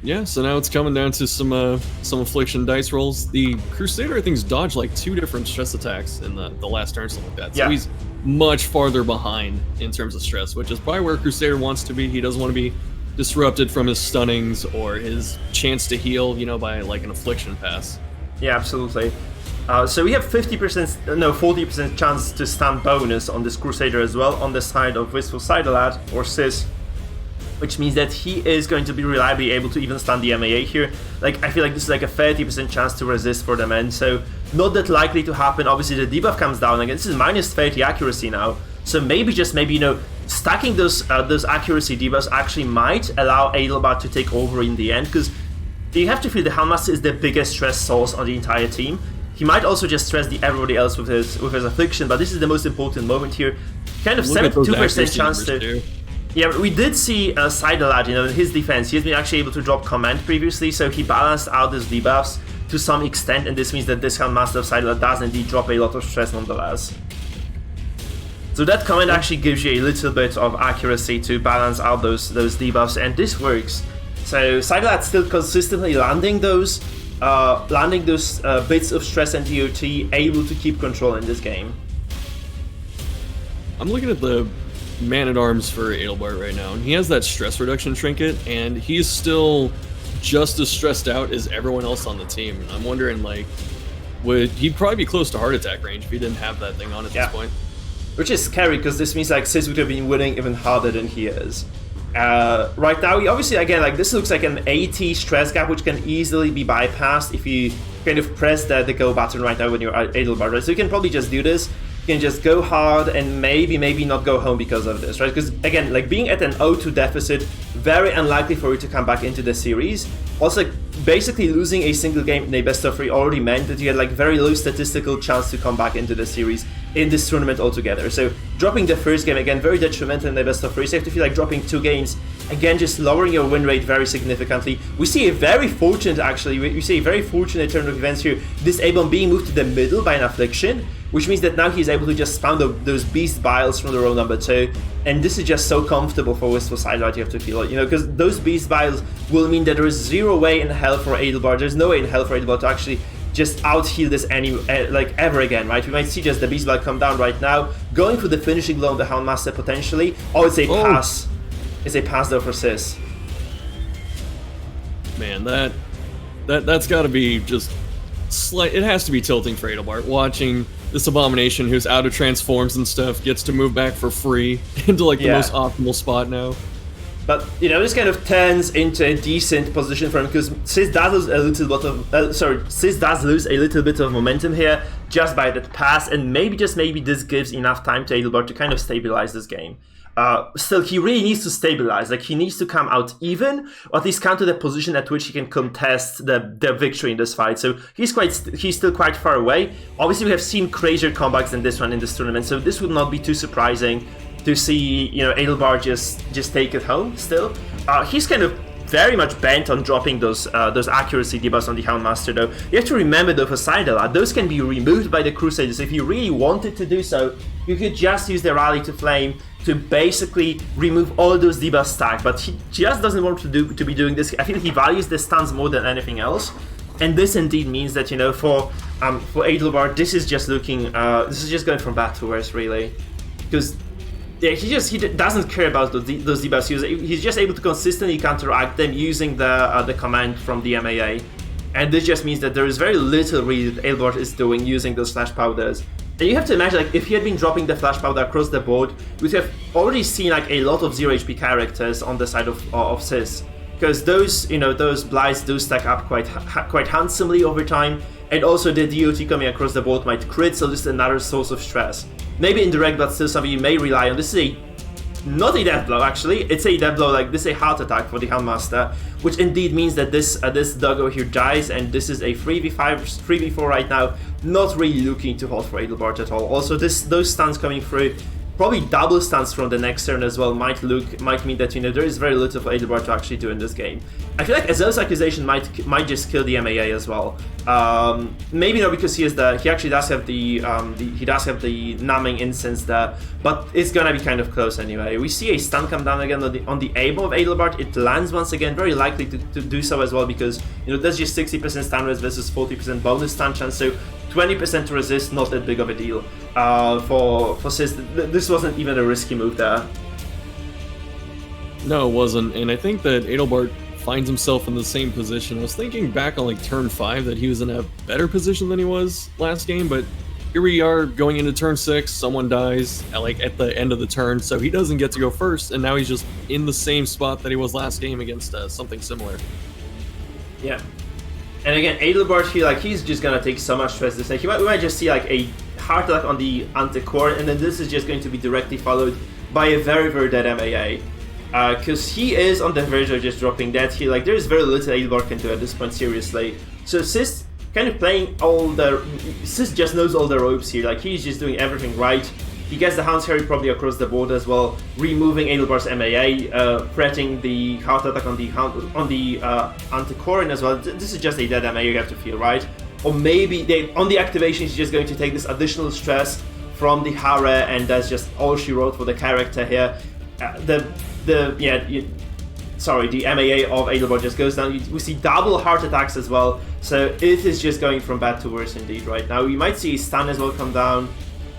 Yeah, so now it's coming down to some Affliction dice rolls. The Crusader, I think, has dodged like 2 different stress attacks in the last turn, something like that. So he's much farther behind in terms of stress, which is probably where Crusader wants to be. He doesn't want to be disrupted from his stunnings or his chance to heal, you know, by like an Affliction pass. Yeah, absolutely. So we have 40% chance to stun bonus on this Crusader as well on the side of Wistful Sidelad or CEST, which means that he is going to be reliably able to even stun the MAA here. Like, I feel like this is like a 30% chance to resist for the man, so not that likely to happen. Obviously the debuff comes down again. This is minus 30 accuracy now, so maybe you know, stacking those accuracy debuffs actually might allow Adelbart to take over in the end, because you have to feel the Houndmaster is the biggest stress source on the entire team. He might also just stress everybody else with his affliction, but this is the most important moment here. Kind of 72% chance to. Yeah, we did see Sidelad, you know, in his defense. He has been actually able to drop command previously, so he balanced out his debuffs to some extent, and this means that this Houndmaster of Sidelad does indeed drop a lot of stress nonetheless. So that command actually gives you a little bit of accuracy to balance out those debuffs, and this works. So Sidelad still consistently landing those bits of stress and DOT, able to keep control in this game. I'm looking at the Man-at-Arms for Adelbart right now, and he has that stress reduction trinket, and he's still just as stressed out as everyone else on the team. I'm wondering, like, he'd probably be close to heart attack range if he didn't have that thing on at this point. Which is scary, because this means like CEST would have been winning even harder than he is. Right now, obviously, again, like this looks like an 80 stress gap, which can easily be bypassed if you kind of press the go button right now when you're Adelbart, right? So you can probably just do this. You can just go hard and maybe not go home because of this, right? Because again, like being at an 0-2 deficit, very unlikely for you to come back into the series. Also, basically losing a single game in a best of 3 already meant that you had like very low statistical chance to come back into the series in this tournament altogether. So dropping the first game, again, very detrimental in the best of 3. So you have to feel like dropping 2 games, again, just lowering your win rate very significantly. We see a very fortunate, actually, we see a very fortunate turn of events here. This A-bomb being moved to the middle by an affliction, which means that now he's able to just spawn those beast biles from the row number 2, and this is just so comfortable for Wistful Sidelight, you have to feel it, you know, because those beast biles will mean that there is zero way in hell for Adelbart, there's no way in hell for Adelbart to actually just out-heal this ever again, right? We might see just the beast bile come down right now, going for the finishing blow on the Houndmaster potentially. Oh, it's a pass. It's a pass though for Sis. Man, that's got to be just slight. It has to be tilting for Adelbart watching this abomination who's out of transforms and stuff gets to move back for free into like the most optimal spot now. But you know, this kind of turns into a decent position for him because Sis does lose a little bit of Sis does lose a little bit of momentum here just by that pass, and maybe just maybe this gives enough time to Adelbart to kind of stabilize this game. Still, he really needs to stabilize. Like, he needs to come out even, or at least come to the position at which he can contest the victory in this fight. So he's still quite far away. Obviously, we have seen crazier comebacks than this one in this tournament, so this would not be too surprising to see, you know, Adelbart just take it home. Still, he's kind of very much bent on dropping those accuracy debuffs on the Houndmaster, though. You have to remember, though, for Sidela, those can be removed by the Crusaders. If you really wanted to do so, you could just use the Rally to Flame to basically remove all those debuff stacks, but he just doesn't want to be doing this. I feel he values the stuns more than anything else, and this indeed means that, you know, for Adelbart, this is just looking, this is just going from bad to worse, really, because yeah, he doesn't care about those debuffs. He's just able to consistently counteract them using the command from the MAA, and this just means that there is very little really that Adelbart is doing using those flash powders. And you have to imagine, like, if he had been dropping the flash powder across the board, we'd have already seen like a lot of 0 HP characters on the side of Sis, because those, you know, those blights do stack up quite handsomely over time, and also the DOT coming across the board might crit, so this is another source of stress. Maybe indirect, but still something you may rely on. This is not a death blow, actually. It's a death blow, like this is a heart attack for the Houndmaster, which indeed means that this doggo here dies, and this is a 3v5, 3v4 right now. Not really looking too hot for Adelbart at all. Also, those stuns coming through, probably double stuns from the next turn as well, might mean that, you know, there is very little for Adelbart to actually do in this game. I feel like Azel's accusation might just kill the MAA as well. Maybe not, because he actually does have the numbing instance there, but it's gonna be kind of close anyway. We see a stun come down again on the A-bomb of Adelbart. It lands once again, very likely to do so as well, because, you know, that's just 60% stun res versus 40% bonus stun chance, so 20% to resist, not that big of a deal. For Sis, this wasn't even a risky move there. No, it wasn't, and I think that Adelbart finds himself in the same position. I was thinking back on like turn 5 that he was in a better position than he was last game, but here we are going into turn 6, someone dies at the end of the turn, so he doesn't get to go first, and now he's just in the same spot that he was last game against something similar. Yeah. And again, Adelbart here, like, he's just gonna take so much stress this time. We might just see like a heart attack on the anti-core, and then this is just going to be directly followed by a very, very dead MAA. Because he is on the verge of just dropping dead here. Like, there's very little Adelbart can do at this point, seriously. So Sis kind of playing Sis just knows all the ropes here. Like, he's just doing everything right. He gets the Hound's Harry probably across the board as well, removing Adelbart's MAA, threatening the heart attack on the anti-Corin as well. This is just a dead MAA, you have to feel, right? Or maybe on the activation, she's just going to take this additional stress from the Hara, and that's just all she wrote for the character here. The MAA of Adelbart just goes down. We see double heart attacks as well, so it is just going from bad to worse indeed right now. You might see a stun as well come down.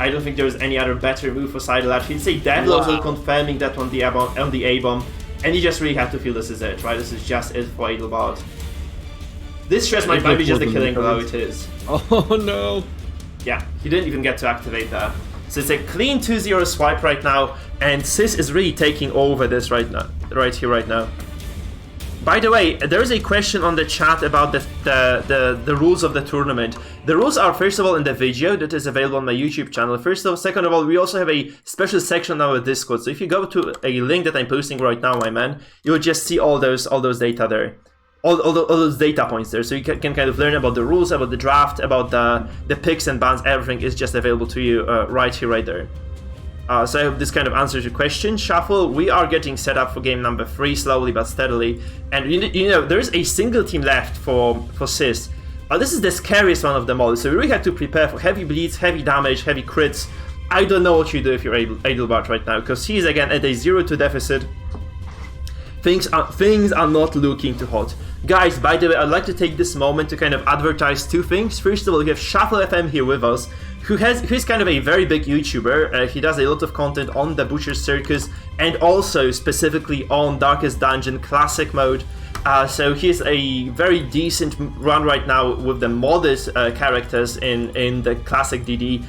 I don't think there's any other better move for Sidel. He'd say Deadlock, so confirming that on the A-bomb, and you just really have to feel this is it, right? This is just it for Adelbart. This stress might be just the killing blow, it is. Oh no! Yeah, he didn't even get to activate that. So it's a clean 2-0 swipe right now, and Sis is really taking over this right now. By the way, there is a question on the chat about the rules of the tournament. The rules are, first of all, in the video that is available on my YouTube channel. Second of all, we also have a special section on our Discord. So if you go to a link that I'm posting right now, my man, you'll just see all those data there. all those data points there, so you can kind of learn about the rules, about the draft, about the picks and bans. Everything is just available to you right here, right there. So I hope this kind of answers your question. Shuffle, we are getting set up for game number 3 slowly but steadily, and you know there is a single team left for CEST. This is the scariest one of them all, so we really have to prepare for heavy bleeds, heavy damage, heavy crits. I don't know what you do if you're Adelbart right now, because he's again at a 0-2 deficit. Things are not looking too hot. Guys, by the way, I'd like to take this moment to kind of advertise 2 things. First of all, we have Shuffle FM here with us, who's kind of a very big YouTuber. He does a lot of content on the Butcher Circus and also specifically on Darkest Dungeon Classic mode. So he's a very decent run right now with the modded characters in the Classic DD.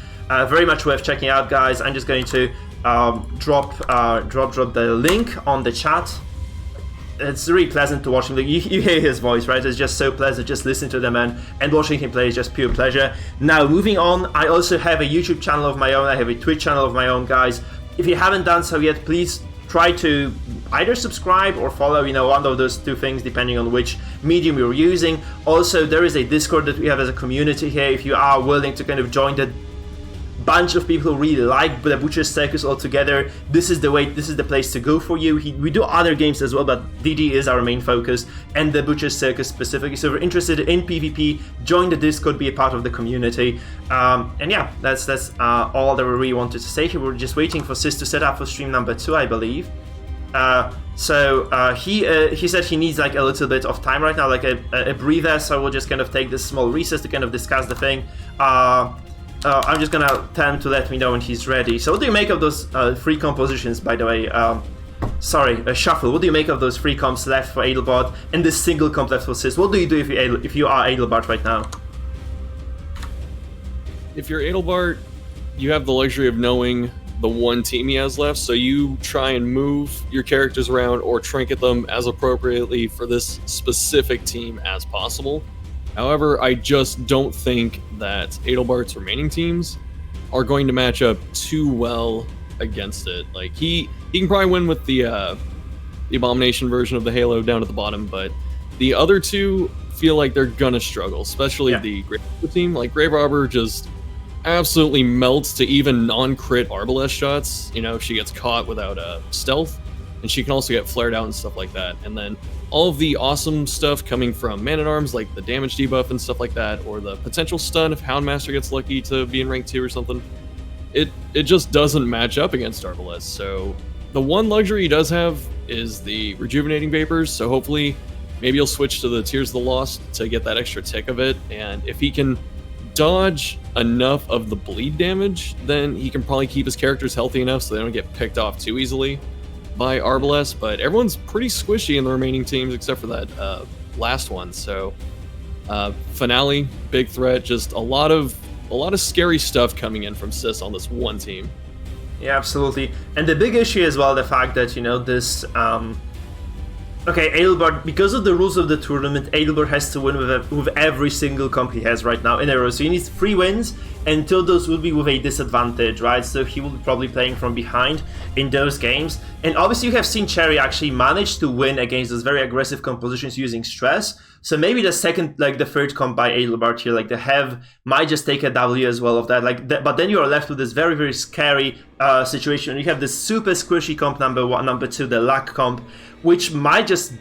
Very much worth checking out, guys. I'm just going to drop the link on the chat. It's really pleasant to watch him. You hear his voice, right? It's just so pleasant just listening to the man, and watching him play is just pure pleasure. Now, moving on, I also have a YouTube channel of my own. I have a Twitch channel of my own, guys. If you haven't done so yet, please try to either subscribe or follow, one of those 2 things, depending on which medium you're using. Also, there is a Discord that we have as a community here. If you are willing to kind of join the bunch of people who really like the Butcher Circus altogether, this is the place to go for you. We do other games as well, but DD is our main focus, and the Butcher Circus specifically. So if you're interested in PvP, join the Discord, be a part of the community. And yeah, that's all that we really wanted to say here. We're just waiting for Sis to set up for stream number 2, I believe. So he said he needs like a little bit of time right now, like a breather, so we'll just kind of take this small recess to kind of discuss the thing. I'm just gonna tell him to let me know when he's ready. So what do you make of those 3 compositions, by the way? Shuffle, what do you make of those 3 comps left for Adelbart and this single comp left for Sis? What do you do if you are Adelbart right now? If you're Adelbart, you have the luxury of knowing the one team he has left, so you try and move your characters around or trinket them as appropriately for this specific team as possible. However, I just don't think that Adelbart's remaining teams are going to match up too well against it. Like, he can probably win with the Abomination version of the Halo down at the bottom, but the other 2 feel like they're gonna struggle, especially the Grave Robber team. Like, Grave Robber just absolutely melts to even non-crit Arbalest shots. She gets caught without stealth, and she can also get flared out and stuff like that. And then all of the awesome stuff coming from Man-at-Arms, like the damage debuff and stuff like that, or the potential stun if Houndmaster gets lucky to be in rank 2 or something, it just doesn't match up against Arbalest. So the one luxury he does have is the Rejuvenating Vapors, so hopefully maybe he'll switch to the Tears of the Lost to get that extra tick of it, and if he can dodge enough of the bleed damage, then he can probably keep his characters healthy enough so they don't get picked off too easily by Arbalest. But everyone's pretty squishy in the remaining teams except for that last one. So Finale, big threat, just a lot of scary stuff coming in from CEST on this one team. Yeah, absolutely. And the big issue as well, the fact that this okay, Adelbart, because of the rules of the tournament, Adelbart has to win with every single comp he has right now in a row. So he needs 3 wins, and 2 of those will be with a disadvantage, right? So he will be probably playing from behind in those games. And obviously you have seen Cherry actually manage to win against those very aggressive compositions using stress. So maybe the third comp by Adelbart here, like the Hev, might just take a W as well of that. But then you are left with this very, very scary situation. You have this super squishy comp number 1, number 2, the Luck comp, which might just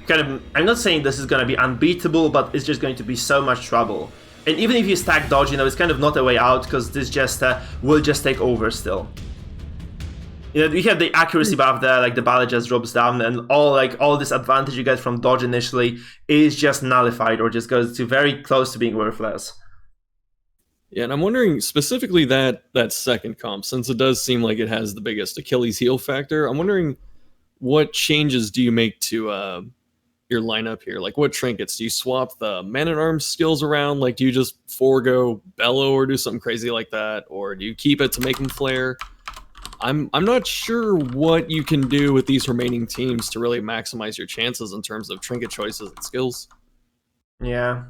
kind of, I'm not saying this is going to be unbeatable, but it's just going to be so much trouble. And even if you stack dodge, it's kind of not a way out, because this just will just take over still. You have the accuracy buff there, like the ballot just drops down, and all this advantage you get from dodge initially is just nullified, or just goes to very close to being worthless. Yeah, and I'm wondering specifically that second comp, since it does seem like it has the biggest Achilles heel factor, I'm wondering what changes do you make to your lineup here? Like, what trinkets? Do you swap the Man-at-Arms skills around? Like, do you just forego Bellow or do something crazy like that? Or do you keep it to make them flare? I'm not sure what you can do with these remaining teams to really maximize your chances in terms of trinket choices and skills. Yeah.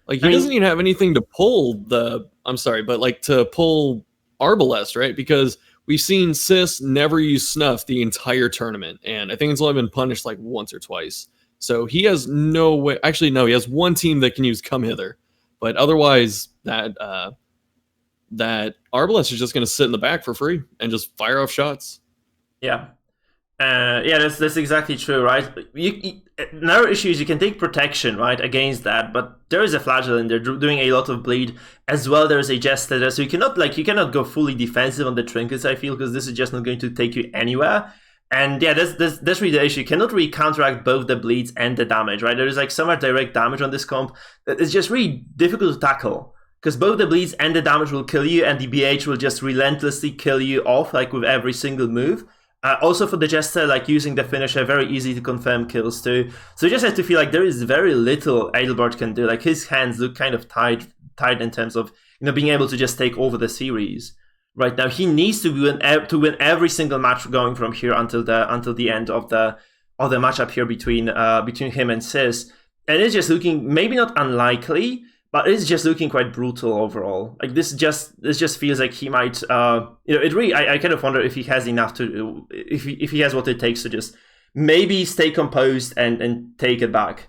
Like, he doesn't even have anything to pull to pull Arbalest, right? Because we've seen CEST never use Snuff the entire tournament, and I think it's only been punished like once or twice. So he has no way. Actually, no, he has one team that can use Come Hither, but otherwise that Arbalest is just going to sit in the back for free and just fire off shots. Yeah. Yeah, that's exactly true, right? Another issue is you can take protection, right, against that, but there is a flagellant. They're doing a lot of bleed as well. There is a jester there, so you cannot go fully defensive on the trinkets. I feel, because this is just not going to take you anywhere. And yeah, that's really the issue. You cannot really counteract both the bleeds and the damage, right? There is like somewhat direct damage on this comp that is just really difficult to tackle, because both the bleeds and the damage will kill you, and the BH will just relentlessly kill you off, like with every single move. Also for the Jester, like using the finisher, very easy to confirm kills too. So you just have to feel like there is very little Adelbart can do. Like his hands look kind of tied in terms of being able to just take over the series. Right now, he needs to win every single match going from here until the end of the matchup here between him and Sis, and it's just looking maybe not unlikely, but it's just looking quite brutal overall. Like this just feels like he might, it really. I kind of wonder if he has enough to, if he has what it takes to just maybe stay composed and take it back.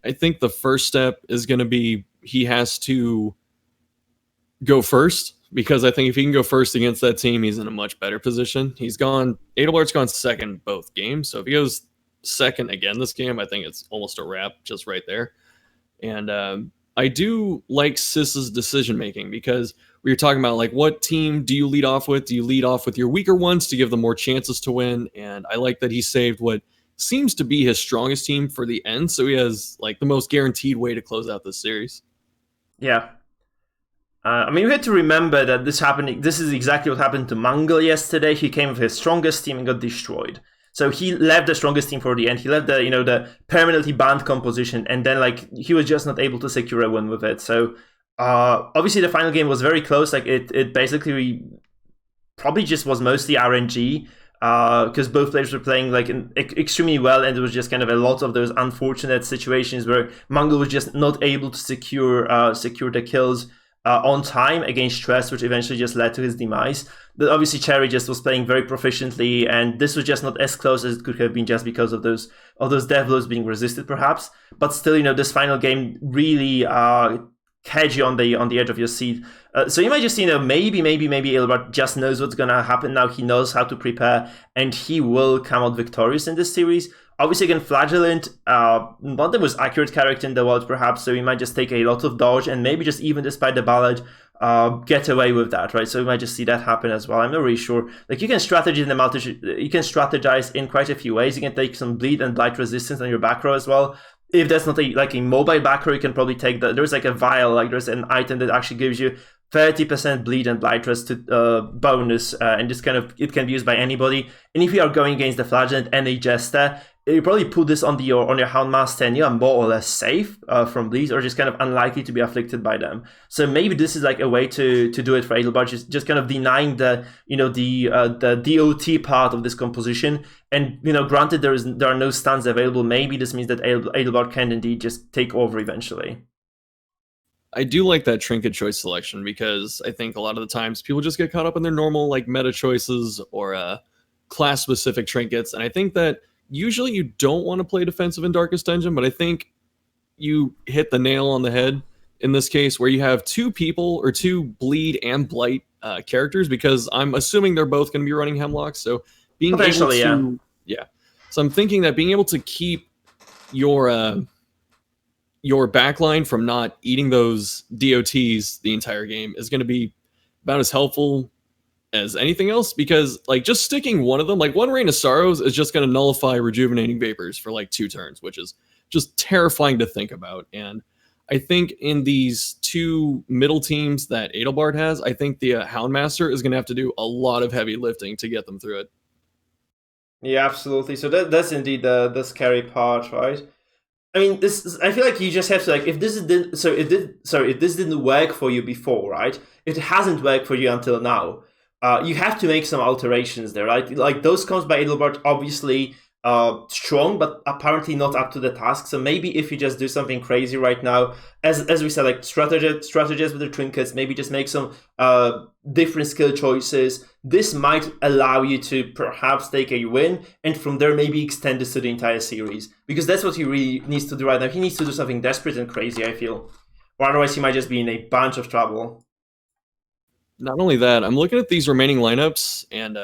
I think the first step is going to be he has to go first, because I think if he can go first against that team, he's in a much better position. Adelbart's gone second both games, so if he goes second again this game, I think it's almost a wrap just right there. And I do like Sis's decision making, because we were talking about like what team do you lead off with? Do you lead off with your weaker ones to give them more chances to win? And I like that he saved what seems to be his strongest team for the end, so he has like the most guaranteed way to close out this series. Yeah. I mean, we had to remember that this is exactly what happened to Mangle yesterday. He came with his strongest team and got destroyed. So he left the strongest team for the end. He left the permanently banned composition, and then like he was just not able to secure a win with it. So obviously the final game was very close. Like it basically probably just was mostly RNG, because both players were playing like extremely well, and there was just kind of a lot of those unfortunate situations where Mangle was just not able to secure the kills on time against Stress, which eventually just led to his demise. But obviously Cherry just was playing very proficiently, and this was just not as close as it could have been, just because of those death blows being resisted perhaps. But still, this final game really had you on the edge of your seat. So you might just maybe Adelbart just knows what's gonna happen now. He knows how to prepare, and he will come out victorious in this series. Obviously, again, Flagellant, not the most accurate character in the world, perhaps, so he might just take a lot of dodge, and maybe just even despite the ballad, get away with that, right? So we might just see that happen as well. I'm not really sure. Like, you can strategize in quite a few ways. You can take some bleed and blight resistance on your back row as well. If that's not a mobile back row, you can probably take that. There's like a vial, like there's an item that actually gives you 30% bleed and blight rest bonus, and this it can be used by anybody. And if you are going against the Flagellant and a Jester, you probably put this on your Houndmaster, and you are more or less safe from bleeds, or just kind of unlikely to be afflicted by them. So maybe this is like a way to do it for Adelbart, just kind of denying the DOT part of this composition. And granted there are no stuns available, maybe this means that Adelbart can indeed just take over eventually. I do like that trinket choice selection, because I think a lot of the times people just get caught up in their normal like meta choices or class specific trinkets, and I think that usually you don't want to play defensive in Darkest Dungeon, but I think you hit the nail on the head in this case, where you have two bleed and blight characters, because I'm assuming they're both going to be running Hemlocks. So being able to, yeah. So I'm thinking that being able to keep your backline from not eating those DOTs the entire game is going to be about as helpful as anything else, because like just sticking one of them, like one Rain of Sorrows, is just going to nullify Rejuvenating Vapors for like 2 turns, which is just terrifying to think about. And I think in these two middle teams that Adelbart has, I think the Houndmaster is going to have to do a lot of heavy lifting to get them through it. Yeah, absolutely. So that's indeed the scary part, right? I mean, I feel like you just have to, like, if this didn't work for you before, right? It hasn't worked for you until now. You have to make some alterations there, right? Like those comps by Adelbart obviously strong, but apparently not up to the task. So maybe if you just do something crazy right now, as we said, like strategize with the trinkets, maybe just make some different skill choices. This might allow you to perhaps take a win, and from there maybe extend this to the entire series, because that's what he really needs to do right now. He needs to do something desperate and crazy, I feel, or otherwise he might just be in a bunch of trouble. Not only that, I'm looking at these remaining lineups, and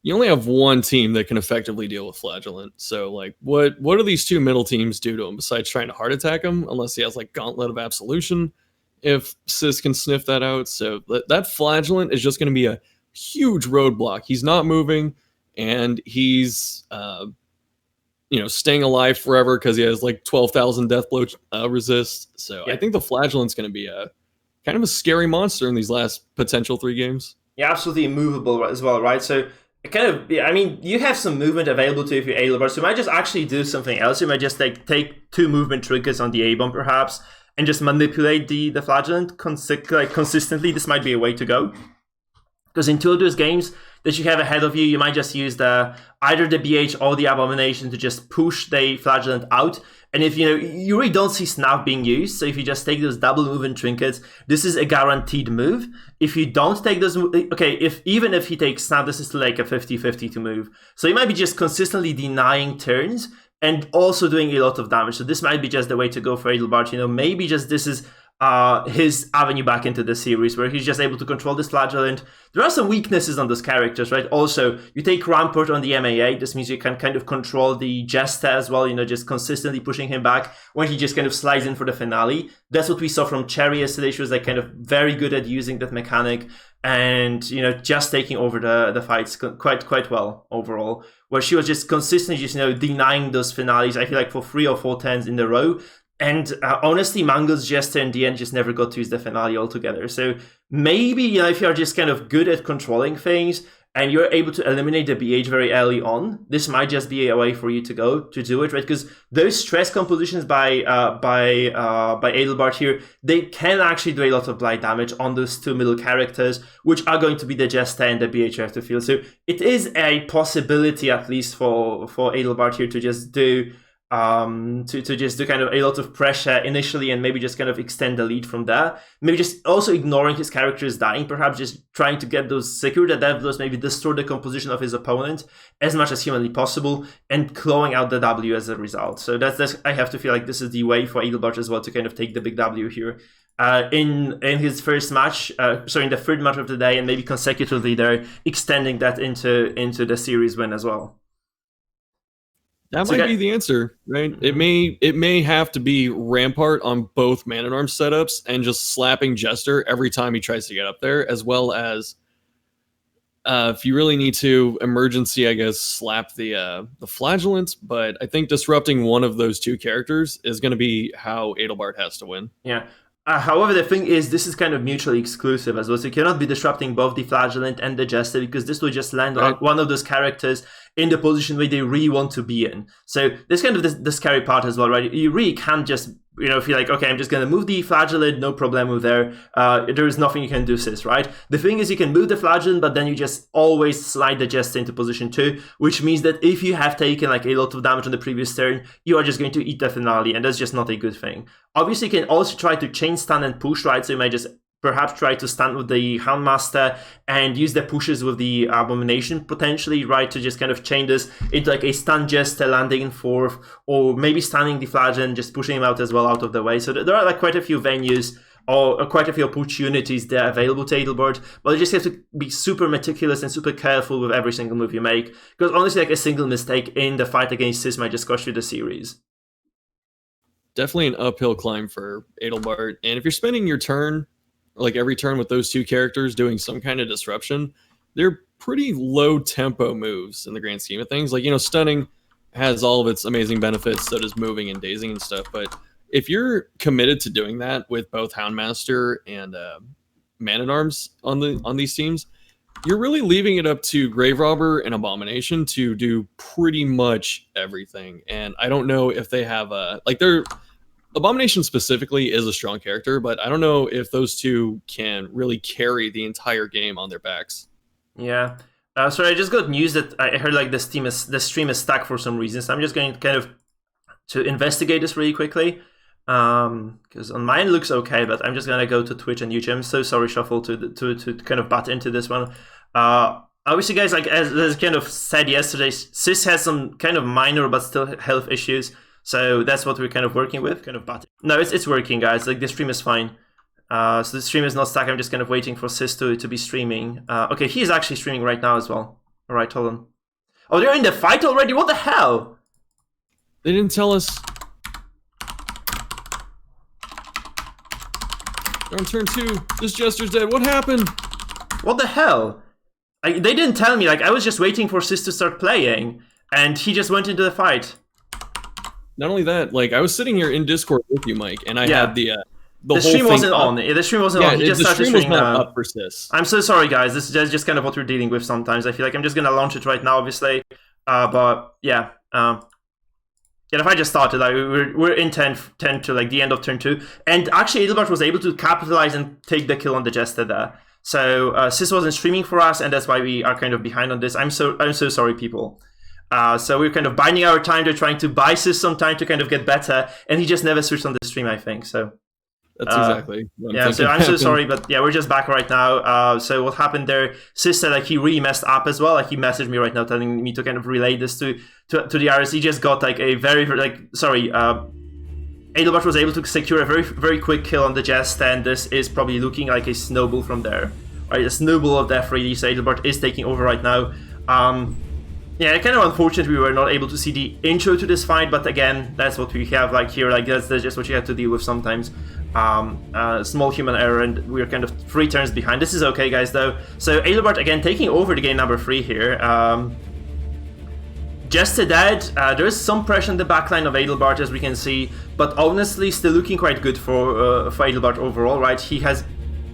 you only have one team that can effectively deal with Flagellant. So, like, what do these two middle teams do to him besides trying to heart attack him? Unless he has like Gauntlet of Absolution, if Sis can sniff that out. So that Flagellant is just going to be a huge roadblock. He's not moving, and he's staying alive forever because he has like 12,000 death blow resist. So Yeah. I think the Flagellant's going to be a kind of a scary monster in these last potential 3 games. Yeah, absolutely immovable as well, right? So kind of, yeah, I mean, you have some movement available to you if you're Adelbart, so you might just actually do something else. You might just take 2 movement triggers on the A-bomb perhaps, and just manipulate the Flagellant consistently. This might be a way to go. Because in 2 of those games that you have ahead of you, you might just use either the BH or the Abomination to just push the Flagellant out. And if you really don't see Snap being used, so if you just take those double movement trinkets, this is a guaranteed move. If you don't take those, okay, even if he takes Snap, this is still like a 50-50 to move. So you might be just consistently denying turns and also doing a lot of damage. So this might be just the way to go for Adelbart. Maybe just this is his avenue back into the series, where he's just able to control this Flagellant. There are some weaknesses on those characters, right? Also, you take Rampart on the MAA. This means you can kind of control the Jester as well, just consistently pushing him back when he just kind of slides in for the finale. That's what we saw from Cherry yesterday. She was like kind of very good at using that mechanic and, just taking over the fights quite well overall, where she was just consistently just, denying those finales, I feel like for 3 or 4 turns in a row. And honestly, Mango's Jester in the end just never got to use the finale altogether. So maybe, if you're just kind of good at controlling things and you're able to eliminate the BH very early on, this might just be a way for you to go to do it, right? Because those stress compositions by Adelbart here, they can actually do a lot of blind damage on those 2 middle characters, which are going to be the Jester and the BH you have to feel. So it is a possibility, at least for Adelbart here, to just do to just do kind of a lot of pressure initially and maybe just kind of extend the lead from there. Maybe just also ignoring his characters dying, perhaps just trying to get those, secure the death blows, maybe destroy the composition of his opponent as much as humanly possible and clawing out the W as a result. So that's I have to feel like this is the way for Adelbart as well to kind of take the big W here. In his first match, in the 3rd match of the day, and maybe consecutively there, extending that into the series win as well. That might be the answer, right? It may have to be Rampart on both Man-at-Arms setups and just slapping Jester every time he tries to get up there, as well as if you really need to, emergency, I guess, slap the Flagellants. But I think disrupting one of those 2 characters is going to be how Adelbart has to win. Yeah. However, the thing is, this is kind of mutually exclusive as well. So you cannot be disrupting both the Flagellant and the Jester, because this will just land on one of those characters in the position where they really want to be in. So there's kind of the scary part as well, right? You really can't just, feel like, okay, I'm just going to move the Flagellant, no problem there. There is nothing you can do, sis, right? The thing is, you can move the Flagellant, but then you just always slide the Jester into position 2, which means that if you have taken like a lot of damage on the previous turn, you are just going to eat the finale, and that's just not a good thing. Obviously, you can also try to chain stun and push, right? So you might just perhaps try to stun with the Houndmaster and use the pushes with the Abomination potentially, right? To just kind of chain this into like a stun Jester landing in 4th, or maybe stunning the Flagellant, just pushing him out as well out of the way. So there are like quite a few venues or quite a few opportunities there available to Adelbart, but you just have to be super meticulous and super careful with every single move you make, because honestly, like a single mistake in the fight against Sis might just cost you the series. Definitely an uphill climb for Adelbart, and if you're spending your turn, like every turn with those 2 characters doing some kind of disruption, they're pretty low tempo moves in the grand scheme of things. Like, stunning has all of its amazing benefits, so does moving and dazing and stuff. But if you're committed to doing that with both Houndmaster and Man-at-Arms on these teams, you're really leaving it up to Grave Robber and Abomination to do pretty much everything. And I don't know if they have their Abomination specifically is a strong character, but I don't know if those 2 can really carry the entire game on their backs. Yeah. Sorry, I just got news that I heard like the stream is stuck for some reason. So I'm just going to kind of to investigate this really quickly. Because on mine looks okay, but I'm just gonna go to Twitch and YouTube. I'm so sorry, Shuffle, to kind of butt into this one. Obviously, guys, like as kind of said yesterday, CEST has some kind of minor but still health issues. So that's what we're kind of working with. No, it's working, guys. Like the stream is fine. So the stream is not stuck. I'm just kind of waiting for CEST to be streaming. Okay, he is actually streaming right now as well. All right, hold on. Oh, they're in the fight already. What the hell? They didn't tell us. They're on turn 2. This Jester's dead. What happened? What the hell? They didn't tell me. Like I was just waiting for CEST to start playing, and he just went into the fight. Not only that, like I was sitting here in Discord with you, Mike, and I had the whole stream thing wasn't up. on. The stream wasn't on. He just started stream was streaming not now. up for CEST. I'm so sorry, guys. This is just kind of what we're dealing with sometimes. I feel like I'm just gonna launch it right now, obviously. But yeah. If I just started, like we're in 10 to like the end of turn 2, and actually Adelbart was able to capitalize and take the kill on the Jester there. So CEST wasn't streaming for us, and that's why we are kind of behind on this. I'm so sorry, people. So we're kind of biding our time. They're trying to buy CEST some time to kind of get better, and he just never switched on the stream, I think. So that's exactly what I'm so sorry, but yeah, we're just back right now. So what happened there? CEST said like he really messed up as well. Like he messaged me right now telling me to kind of relay this to the RS. He just got like a very Adelbart was able to secure a very quick kill on the Jest, and this is probably looking like a snowball from there. Right, a snowball of death really. So Adelbart is taking over right now. Yeah, kind of unfortunate we were not able to see the intro to this fight, but again, that's what we have like here. Like that's just what you have to deal with sometimes. Small human error, and we're kind of 3 turns behind. This is okay, guys, though. So Adelbart again taking over the game number 3 here. Jester dead. There is some pressure on the backline of Adelbart, as we can see, but honestly, still looking quite good for Adelbart overall, right? He has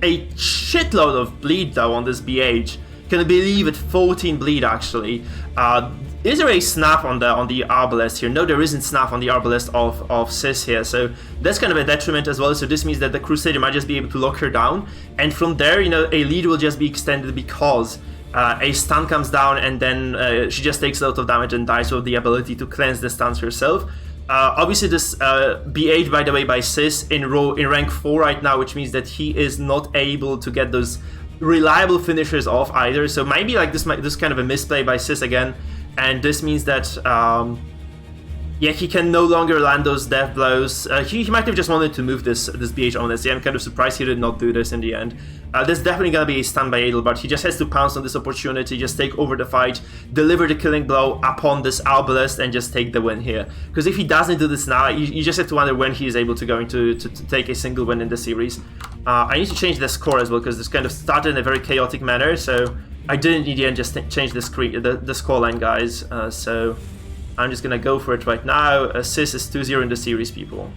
a shitload of bleed though on this BH. Can you believe it? 14 bleed actually. Is there a snap on the Arbalest here? No, there isn't snap on the Arbalest of CEST here, so that's kind of a detriment as well. So this means that the Crusader might just be able to lock her down, and from there, you know, a lead will just be extended because a stun comes down, and then she just takes a lot of damage and dies with the ability to cleanse the stuns herself. Obviously, this BH, by the way, by CEST in rank 4 right now, which means that he is not able to get those reliable finishers off either. So maybe like this kind of a misplay by CEST again, and this means that yeah, he can no longer land those death blows. He might have just wanted to move this BH, honestly. I'm kind of surprised he did not do this in the end. There's definitely gonna be a stun by Adelbart. He just has to pounce on this opportunity, just take over the fight, deliver the killing blow upon this Arbalest, and just take the win here. Because if he doesn't do this now, you just have to wonder when he is able to take a single win in the series. I need to change the score as well, because this kind of started in a very chaotic manner, so I didn't in the end just change the scoreline, guys. So I'm just gonna go for it right now. CEST is 2-0 in the series, people.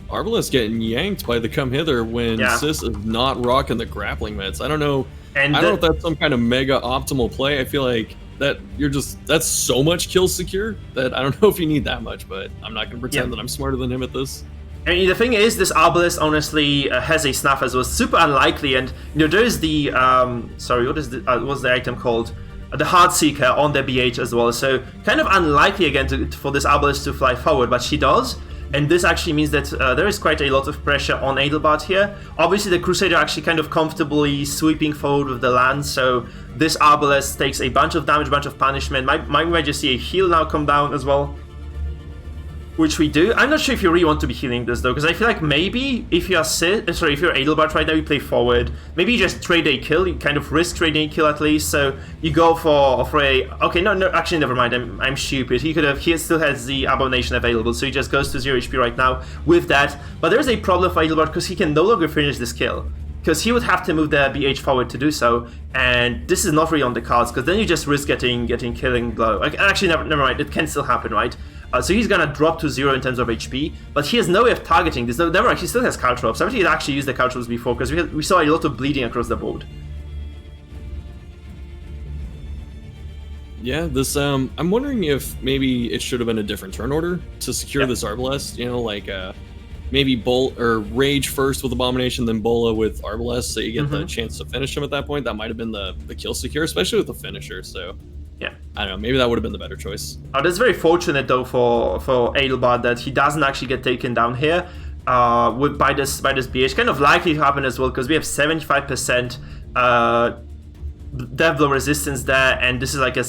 Arbalest getting yanked by the come hither when CEST is not rocking the grappling mitts. I don't know. And I don't know if that's some kind of mega optimal play. I feel like that that's so much kill secure that I don't know if you need that much, but I'm not gonna pretend that I'm smarter than him at this. I mean, the thing is, this Arbalest honestly has a snuff as well. Super unlikely, and you know there is the sorry, what's the item called? The Heartseeker on the BH as well. So kind of unlikely again for this Arbalest to fly forward, but she does. And this actually means that there is quite a lot of pressure on Adelbart here. Obviously, the Crusader actually kind of comfortably sweeping forward with the lance, so this Arbalest takes a bunch of damage, bunch of punishment. Might just see a heal now come down as well, which we do. I'm not sure if you really want to be healing this though, because I feel like maybe if you're Adelbart right now, you play forward. Maybe you just trade a kill. You kind of risk trading a kill at least. So you go for a. Okay, no, actually, never mind. I'm stupid. He still has the Abomination available, so he just goes to 0 HP right now with that. But there's a problem for Adelbart because he can no longer finish this kill, because he would have to move the BH forward to do so, and this is not really on the cards, because then you just risk getting killing blow. Like, actually, never mind. It can still happen, right? So he's gonna drop to 0 in terms of HP, but he has no way of targeting this. Never mind, he still has Caltrops. I wish he had actually used the Caltrops before, because we saw a lot of bleeding across the board. Yeah, this I'm wondering if maybe it should have been a different turn order to secure this Arbalest. You know, like maybe Rage first with Abomination, then Bola with Arbalest, so you get the chance to finish him at that point. That might have been the kill secure, especially with the finisher. So yeah, I don't know, maybe that would have been the better choice. That's very fortunate though for Adelbart that he doesn't actually get taken down here by this BH. Kind of likely to happen as well because we have 75% death blow resistance there, and this is like a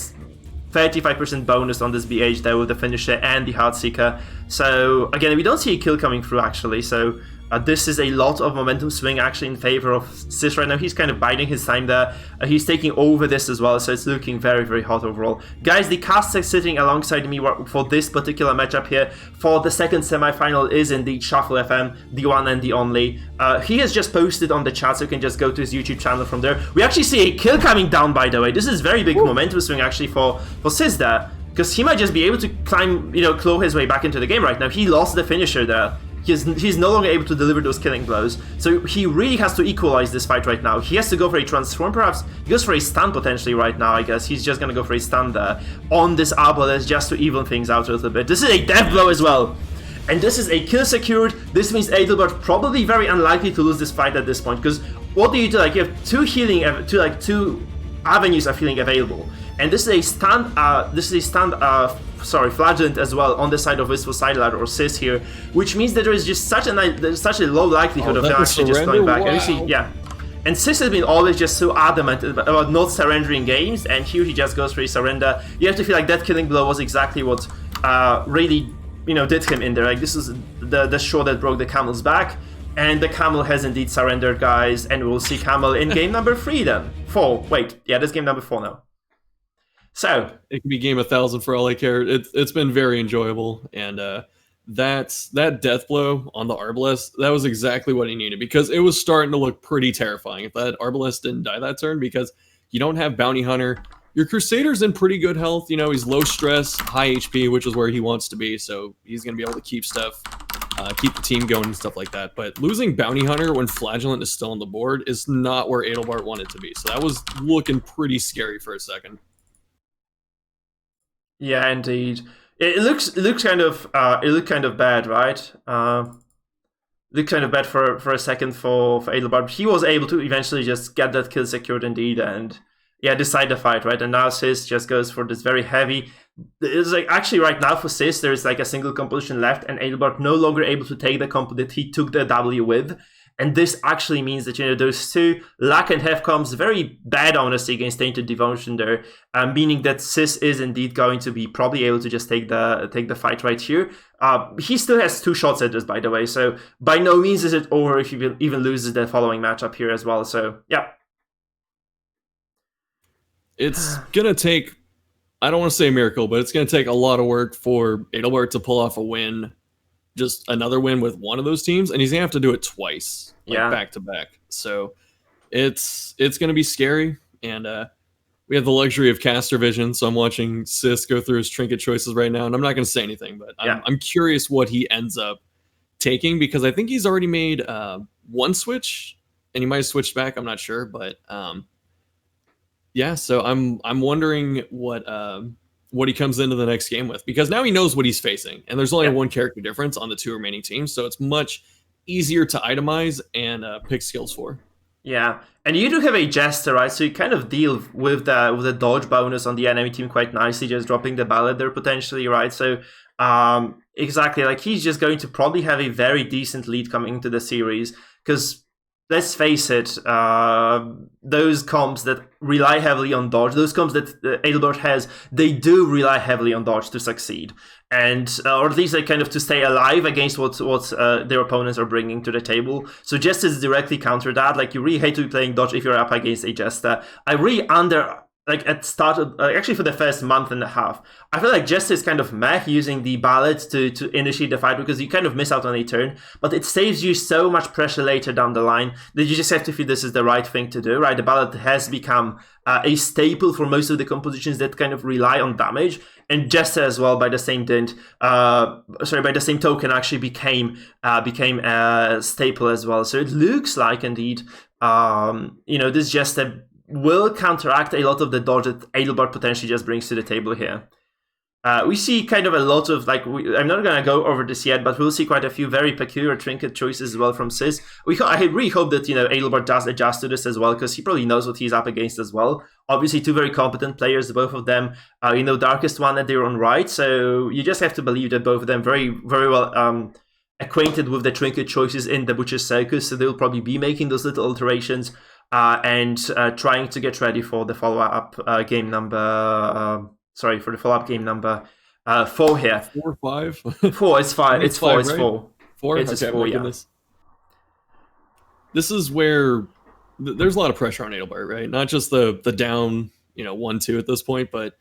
35% bonus on this BH there with the finisher and the Heartseeker. So again, we don't see a kill coming through actually, so this is a lot of momentum swing actually in favor of CEST right now. He's kind of biding his time there. He's taking over this as well, so it's looking very, very hot overall. Guys, the caster sitting alongside me for this particular matchup here for the second semifinal is indeed Shuffle FM, the one and the only. He has just posted on the chat, so you can just go to his YouTube channel from there. We actually see a kill coming down, by the way. This is very big momentum swing actually for CEST there, because he might just be able to climb, claw his way back into the game right now. He lost the finisher there. He's no longer able to deliver those killing blows, so he really has to equalize this fight right now. He has to go for a transform, perhaps. He goes for a stun potentially right now, I guess. He's just gonna go for a stun there on this Arbalest just to even things out a little bit. This is a death blow as well, and this is a kill secured. This means Adelbart probably very unlikely to lose this fight at this point, because what do? You have two avenues of healing available, and this is a stand. Flagellant as well on the side of Wistful Sideladder or CEST here, which means that there is just such a low likelihood of them actually just going back. Wow. And you see, yeah. And CEST has been always just so adamant about not surrendering games, and here he just goes for a surrender. You have to feel like that killing blow was exactly what really did him in there. Like, this is the straw that broke the camel's back, and the camel has indeed surrendered, guys, and we'll see Camel in game number 3 then. 4. Wait, yeah, that's game number 4 now. So it could be game 1,000 for all I care. It's been very enjoyable, and that death blow on the Arbalest, that was exactly what he needed, because it was starting to look pretty terrifying if that Arbalest didn't die that turn, because you don't have Bounty Hunter. Your Crusader's in pretty good health. He's low stress, high HP, which is where he wants to be, so he's going to be able to keep stuff, keep the team going and stuff like that. But losing Bounty Hunter when Flagellant is still on the board is not where Adelbart wanted to be, so that was looking pretty scary for a second. Yeah, indeed. It looks kind of bad, right? Looked kind of bad for a second for Adelbart. He was able to eventually just get that kill secured indeed, and yeah, decide the fight, right? And now CEST just goes for this very heavy. It's like actually right now for CEST there is like a single composition left, and Adelbart no longer able to take the comp that he took the W with. And this actually means that those two lack and have comps very bad honestly against Tainted Devotion there, meaning that CEST is indeed going to be probably able to just take the fight right here. He still has 2 shots at this, by the way, so by no means is it over if he even loses the following matchup here as well. So yeah, it's gonna take, I don't want to say a miracle, but it's gonna take a lot of work for Adelbart to pull off a win. Just another win with one of those teams, and he's gonna have to do it twice, back to back. So it's gonna be scary, and we have the luxury of caster vision. So I'm watching CEST go through his trinket choices right now, and I'm not gonna say anything, but I'm curious what he ends up taking, because I think he's already made one switch, and he might have switched back. I'm not sure, but yeah. So I'm wondering what he comes into the next game with, because now he knows what he's facing, and there's only one character difference on the 2 remaining teams, so it's much easier to itemize and pick skills for. Yeah, and you do have a Jester, right? So you kind of deal with the dodge bonus on the enemy team quite nicely, just dropping the ballad there potentially, right? So exactly, like he's just going to probably have a very decent lead coming into the series, because let's face it, those comps that rely heavily on dodge, those comps that Adelbart has, they do rely heavily on dodge to succeed, and or at least like kind of to stay alive against what their opponents are bringing to the table. So Jesters directly counter that. Like, you really hate to be playing dodge if you're up against a Jester. I really at start of, actually for the first month and a half, I feel like Jester is kind of meh using the ballad to initiate the fight, because you kind of miss out on a turn, but it saves you so much pressure later down the line that you just have to feel this is the right thing to do, right? The ballad has become a staple for most of the compositions that kind of rely on damage, and Jester as well by the same token actually became a staple as well. So it looks like indeed this Jester will counteract a lot of the dodge that Adelbart potentially just brings to the table here. We see kind of a lot of, like, I'm not going to go over this yet, but we'll see quite a few very peculiar trinket choices as well from CEST. I really hope that, Adelbart does adjust to this as well, because he probably knows what he's up against as well. Obviously, two very competent players, both of them, darkest one at their own right, so you just have to believe that both of them very, very well acquainted with the trinket choices in the Butcher Circus, so they'll probably be making those little alterations and trying to get ready for the follow-up game number... for the follow-up game number 4 here. 4 or 5? 4, it's 5. It's 4, it's 4. 4? It's okay, 4, yeah. Goodness. This is where there's a lot of pressure on Adelbart, right? Not just the down, 1-2 at this point, but,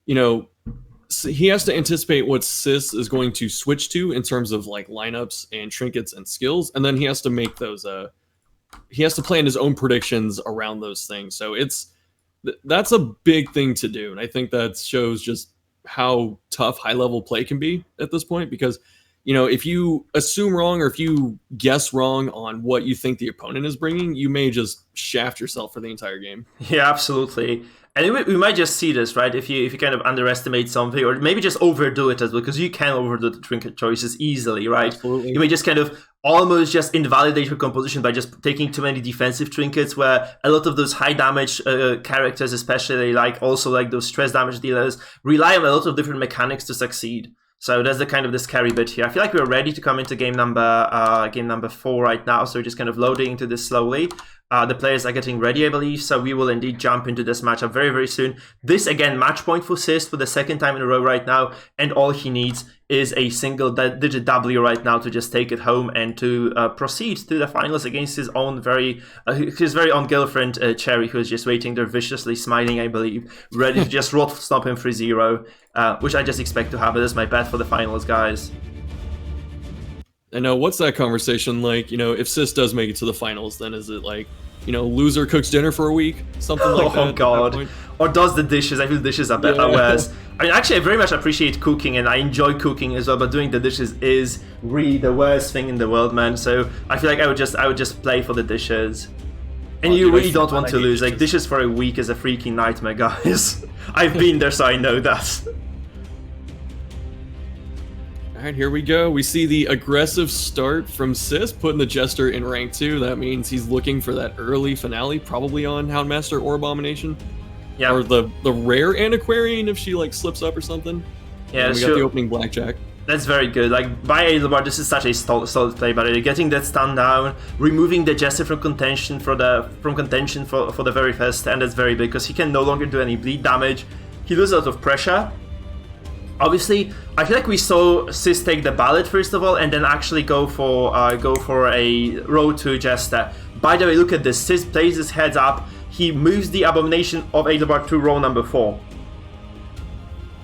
he has to anticipate what CEST is going to switch to in terms of, like, lineups and trinkets and skills, and then he has to make those, he has to plan his own predictions around those things. So that's a big thing to do, and I think that shows just how tough high-level play can be at this point, because if you assume wrong or if you guess wrong on what you think the opponent is bringing, you may just shaft yourself for the entire game. Yeah, absolutely. And we might just see this, right? If you kind of underestimate something, or maybe just overdo it as well, because you can overdo the trinket choices easily, right? Absolutely. You may just kind of almost just invalidate your composition by just taking too many defensive trinkets, where a lot of those high damage characters, especially like those stress damage dealers, rely on a lot of different mechanics to succeed. So that's the scary bit here. I feel like we're ready to come into game number 4 right now. So we're just kind of loading into this slowly. The players are getting ready, I believe, so we will indeed jump into this matchup very, very soon. This, again, match point for CEST for the second time in a row right now, and all he needs is a single-digit W right now to just take it home and to proceed to the finals against his very own girlfriend, Cherry, who is just waiting there viciously smiling, I believe, ready to just rot stop him 3-0, which I just expect to happen. That's my bet for the finals, guys. I know, what's that conversation like? If CEST does make it to the finals, then is it like, loser cooks dinner for a week? Something like that? Oh, God. Or does the dishes. I feel dishes are better. Worse. I mean, actually, I very much appreciate cooking, and I enjoy cooking as well, but doing the dishes is really the worst thing in the world, man. So I feel like I would just play for the dishes. And you really don't want to lose. Like, dishes for a week is a freaking nightmare, guys. I've been there, so I know that. All right, here we go. We see the aggressive start from CEST, putting the Jester in rank 2. That means he's looking for that early finale, probably on Houndmaster or Abomination. Yeah. Or the rare Antiquarian if she, like, slips up or something. Yeah, and we got the opening Blackjack. That's very good. Like, by Adelbart, this is such a solid play, but getting that stun down, removing the Jester from contention for the very first stand, that's very big, because he can no longer do any bleed damage. He loses a lot of pressure. Obviously, I feel like we saw CEST take the ballot first of all, and then actually go for a row 2 Jester. By the way, look at this. CEST plays his heads up. He moves the Abomination of Adelbart to row number 4.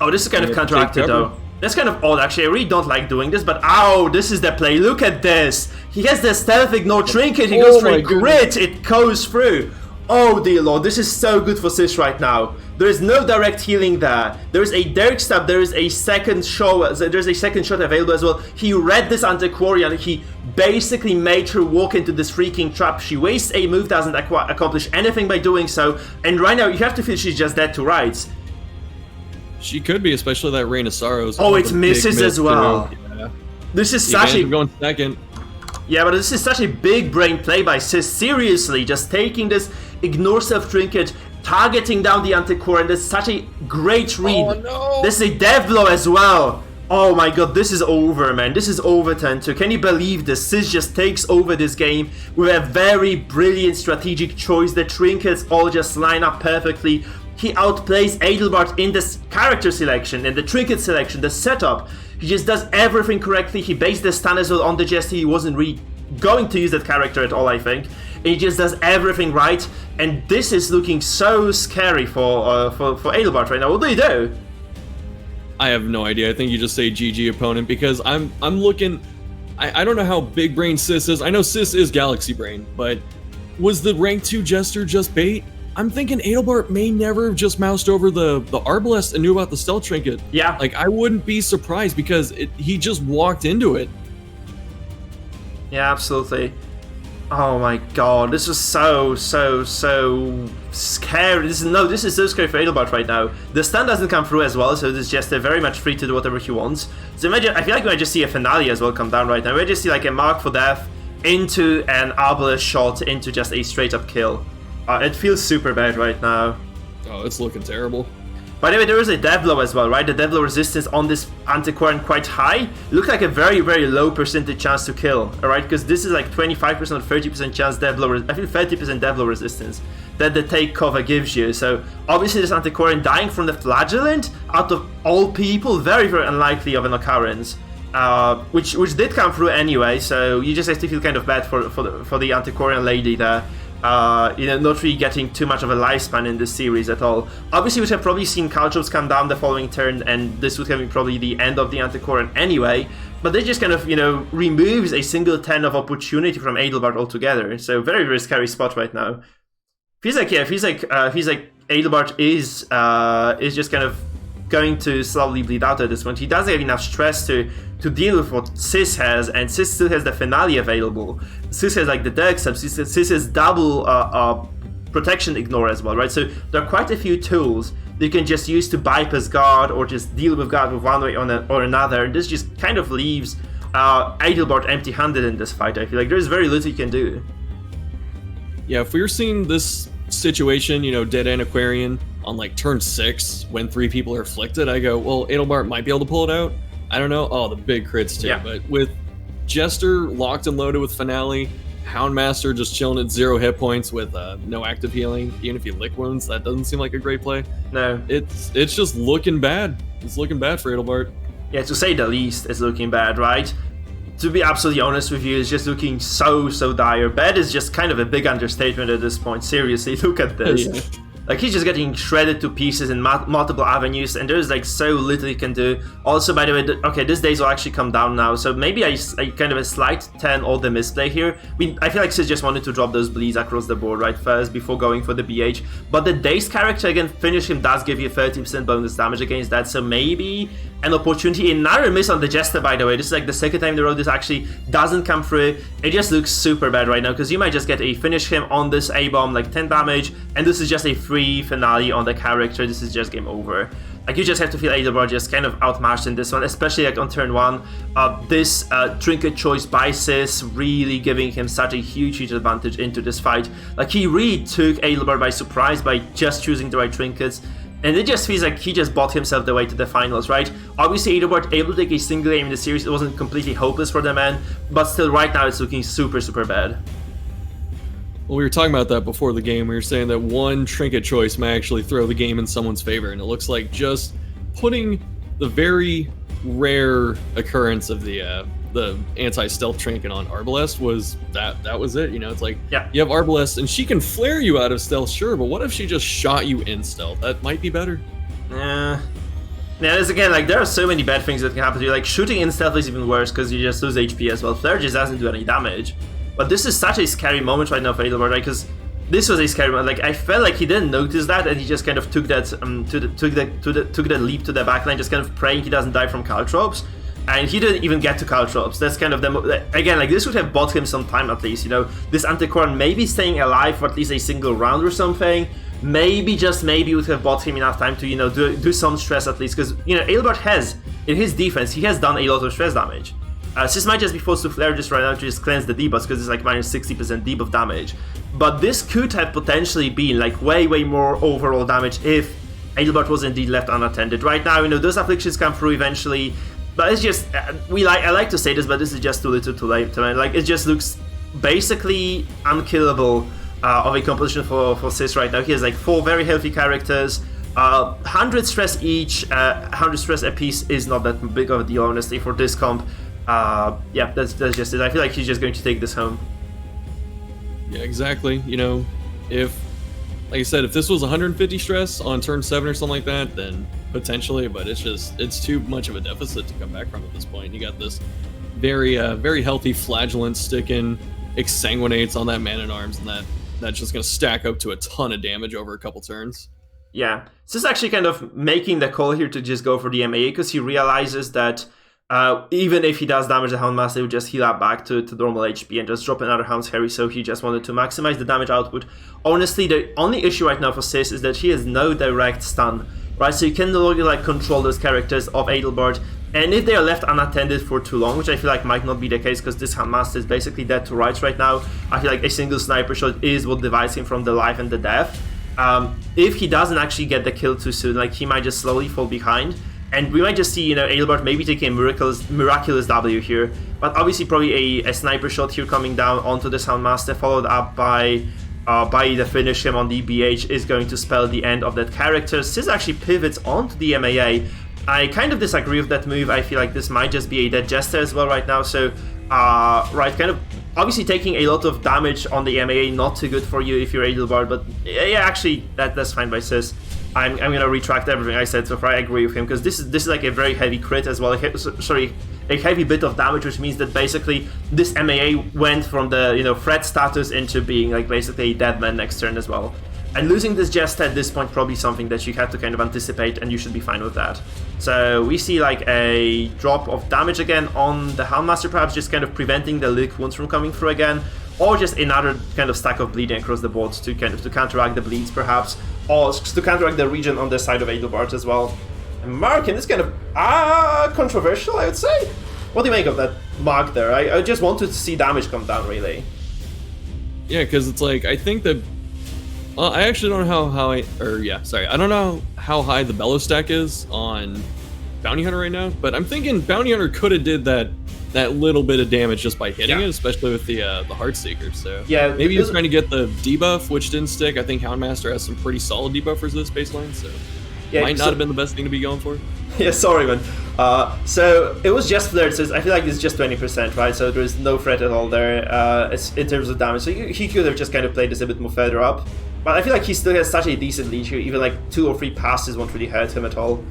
Oh, this is kind of counteracted though. That's kind of odd, actually. I really don't like doing this, but ow, this is the play. Look at this. He has the stealth ignore trinket. He goes for a grit. It goes through. Oh dear lord, this is so good for CEST right now. There is no direct healing there. There is a Derek stab, there is a second shot available as well. He read this Antiquarian, he basically made her walk into this freaking trap. She wastes a move, doesn't accomplish anything by doing so, and right now you have to feel she's just dead to rights. She could be, especially that Rain of Sorrows. Oh, it misses as well. Yeah. This is such a... going second. Yeah, but this is such a big brain play by CEST. Seriously, just taking this ignore self trinket, targeting down the Antiquarian. That's such a great read. Oh, no. This is a death blow as well. Oh my god, this is over, man. This is over 10-2. Can you believe this? CEST just takes over this game with a very brilliant strategic choice. The trinkets all just line up perfectly. He outplays Adelbart in this character selection, in the trinket selection, the setup. He just does everything correctly. He based the stun as well on the Jester. He wasn't really going to use that character at all, I think. He just does everything right. And this is looking so scary for Adelbart right now. What do you do? I have no idea. I think you just say GG opponent, because I'm looking... I don't know how big brain CEST is. I know CEST is Galaxy Brain, but was the rank 2 Jester just bait? I'm thinking Adelbart may never have just moused over the Arbalest and knew about the stealth trinket. Yeah. Like, I wouldn't be surprised, because he just walked into it. Yeah, absolutely. Oh my god, this is so scary. This is so scary for Adelbart right now. The stun doesn't come through as well, so it's just very much free to do whatever he wants. So imagine, I feel like we might just see a finale as well come down right now. We might just see like a mark for death into an arbalest shot into just a straight up kill. It feels super bad right now. Oh, it's looking terrible. By the way, there is a death blow as well, right? The death blow resistance on this antiquarian quite high. Look like a very low percentage chance to kill, alright? Because this is like 25% or 30% chance death blow, I think 30% death blow resistance that the take cover gives you. So obviously this antiquarian dying from the flagellant, out of all people, very unlikely of an occurrence. Which did come through anyway, so you just have to feel kind of bad for the antiquarian lady there. Not really getting too much of a lifespan in this series at all. Obviously, we would have probably seen caltrops come down the following turn, and this would have been probably the end of the Antiquarian anyway. But this just kind of, removes a single 10 of opportunity from Adelbart altogether. So very scary spot right now. Feels like Adelbart is just kind of going to slowly bleed out at this point. He doesn't have enough stress to deal with what CEST has, and CEST still has the finale available. CEST has like the deck sub, CEST has double protection ignore as well, right? So there are quite a few tools that you can just use to bypass guard or just deal with guard with one way or another, and this just kind of leaves Adelbart empty-handed in this fight. I feel like there's very little you can do. Yeah, if we were seeing this situation, dead Antiquarian on like turn 6 when 3 people are afflicted, I go, well, Adelbart might be able to pull it out. I don't know. Oh, the big crits too. Yeah. But with Jester locked and loaded with Finale, Houndmaster just chilling at 0 hit points with no active healing, even if you lick wounds, that doesn't seem like a great play. No. It's just looking bad. It's looking bad for Adelbart. Yeah, to say the least, it's looking bad, right? To be absolutely honest with you, it's just looking so dire. Bad is just kind of a big understatement at this point. Seriously, look at this. Yeah. Like, he's just getting shredded to pieces in multiple avenues, and there's like so little he can do. Also, by the way, okay, this days will actually come down now, so maybe I kind of a slight 10 all the misplay here. I feel like Sis just wanted to drop those bleeds across the board right first before going for the BH. But the Daze character, again, finish him does give you 30% bonus damage against that, so maybe an opportunity. Another miss on the Jester, by the way. This is like the second time in the road this actually doesn't come through. It just looks super bad right now, because you might just get a finish him on this A-bomb, like 10 damage, and this is just a free finale on the character. This is just game over. Like, you just have to feel Adelbart just kind of outmatched in this one, especially like on turn 1. This trinket choice by Sis really giving him such a huge advantage into this fight. Like, he really took Adelbart by surprise by just choosing the right trinkets. And it just feels like he just bought himself the way to the finals, right? Obviously, Adelbart able to take a single game in the series. It wasn't completely hopeless for the man, but still right now it's looking super bad. Well, we were talking about that before the game. We were saying that one trinket choice may actually throw the game in someone's favor, and it looks like just putting the very rare occurrence of the anti-stealth trinket on Arbalest was that was it. It's like, yeah, you have Arbalest and she can flare you out of stealth, sure, but what if she just shot you in stealth? That might be better. Yeah, there's again, like, there are so many bad things that can happen to you. Like, shooting in stealth is even worse because you just lose HP as well. Flare just doesn't do any damage. But this is such a scary moment right now for Adelbart, right? Because this was a scary moment. Like, I felt like he didn't notice that, and he just kind of took that took that leap to the backline, just kind of praying he doesn't die from caltrops. And he didn't even get to caltrops. That's kind of again, like, this would have bought him some time at least. This Antiquarian maybe staying alive for at least a single round or something. Maybe, just maybe, would have bought him enough time to do some stress at least, because Adelbart has in his defense, he has done a lot of stress damage. Sis might just be forced to flare just right now to just cleanse the debuffs, because it's like minus 60% debuff damage. But this could have potentially been like way more overall damage if Adelbart was indeed left unattended. Right now, those afflictions come through eventually, but it's just I like to say this, but this is just too little too late. Like, it just looks basically unkillable of a composition for Sis right now. He has like 4 very healthy characters. 100 stress each, 100 stress a piece is not that big of a deal, honestly, for this comp. Yeah, that's just it. I feel like he's just going to take this home. Yeah, exactly. If, like I said, if this was 150 stress on turn 7 or something like that, then potentially, but it's too much of a deficit to come back from at this point. You got this very healthy flagellant sticking, exsanguinates on that Man-at-Arms, and that's just going to stack up to a ton of damage over a couple turns. Yeah, this is actually kind of making the call here to just go for the MAA, because he realizes that Even if he does damage the Houndmaster, he would just heal up back to normal HP and just drop another Hound's Harry, so he just wanted to maximize the damage output. Honestly, the only issue right now for Sis is that he has no direct stun, right? So you can no longer like control those characters of Adelbart, and if they are left unattended for too long, which I feel like might not be the case because this Houndmaster is basically dead to rights right now, I feel like a single sniper shot is what divides him from the life and the death. If he doesn't actually get the kill too soon, like he might just slowly fall behind. And we might just see, you know, Adelbart maybe taking a miraculous W here. But obviously probably a sniper shot here coming down onto the Houndmaster, followed up by the finish him on the BH is going to spell the end of that character. Sis actually pivots onto the MAA. I kind of disagree with that move. I feel like this might just be a dead Jester as well right now. So, right, kind of obviously taking a lot of damage on the MAA, not too good for you if you're Adelbart. But yeah, actually, that's fine by Sis. I'm gonna retract everything I said so far. I agree with him because this is like a very heavy crit as well. A heavy bit of damage, which means that basically this MAA went from the, you know, threat status into being like basically a dead man next turn as well. And losing this Jester at this point probably something that you have to kind of anticipate, and you should be fine with that. So we see like a drop of damage again on the Houndmaster, perhaps just kind of preventing the Lick wounds from coming through again, or just another kind of stack of bleeding across the board to kind of to counteract the bleeds perhaps, or to counteract the region on the side of Adelbart as well. And Markin is kind of controversial, I would say. What do you make of that mark there? I just wanted to see damage come down, really. Yeah, because it's like, I think that I actually don't know I don't know how high the Bellow stack is on Bounty Hunter right now, but I'm thinking Bounty Hunter could have did that little bit of damage just by hitting it, especially with the Heartseeker. So yeah, maybe he's trying to get the debuff, which didn't stick. I think Houndmaster has some pretty solid debuffers this baseline, so might not have been the best thing to be going for. Yeah, sorry, man. So it was just flared, so I feel like it's just 20%, right? So there's no threat at all there in terms of damage. So he could have just kind of played this a bit more further up. But I feel like he still has such a decent lead here. Even like 2 or 3 passes won't really hurt him at all.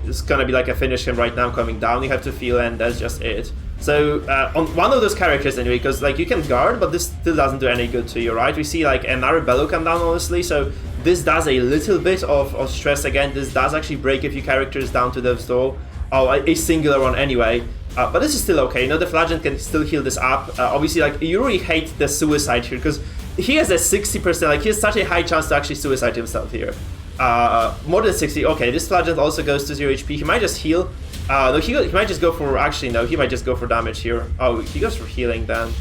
It's gonna be like a finish him right now coming down, you have to feel, and that's just it. So on one of those characters anyway, because like you can guard, but this still doesn't do any good to you, right? We see like another Bellow come down, honestly, so this does a little bit of stress again. This does actually break a few characters down to Death's Door. Oh, a singular one anyway. But this is still okay. You know, the Flagellant can still heal this up. Obviously, like, you really hate the suicide here, because he has a 60%, like, he has such a high chance to actually suicide himself here. More than 60. Okay, this Flagellant also goes to 0 HP. He might just heal. No, he might just go for, actually, no, he might just go for damage here. Oh, he goes for healing then.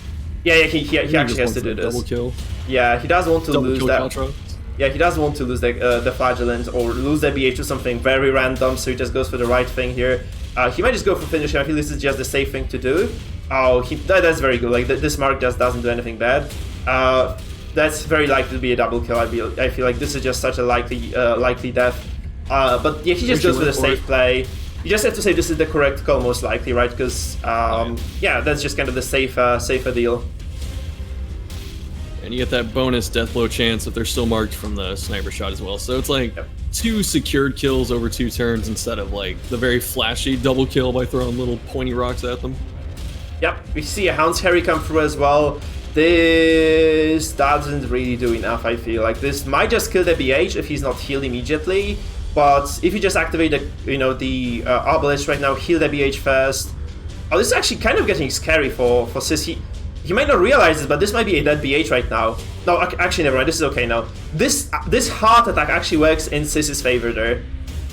Yeah, he actually has to do this. Double kill. Yeah, he does want to lose that. Caltro. Yeah, he doesn't want to lose the Flagellant or lose the BH to something very random, so he just goes for the right thing here. He might just go for finish. I feel this is just the safe thing to do. Oh, that's very good. Like, this mark just doesn't do anything bad. That's very likely to be a double kill. I feel like this is just such a likely death. But yeah, he just goes for the safe play. You just have to say this is the correct call, most likely, right? Because yeah, that's just kind of the safer deal. And you get that bonus death blow chance if they're still marked from the sniper shot as well. So it's like 2 secured kills over 2 turns instead of like the very flashy double kill by throwing little pointy rocks at them. Yep, we see a Hound's Harry come through as well. This doesn't really do enough, I feel. Like, this might just kill the BH if he's not healed immediately. But if you just activate the Obelisk right now, heal the BH first. Oh, this is actually kind of getting scary for Sis. He might not realize this, but this might be a dead BH right now. No, actually, never mind. This is okay now. This heart attack actually works in Sis's favor there.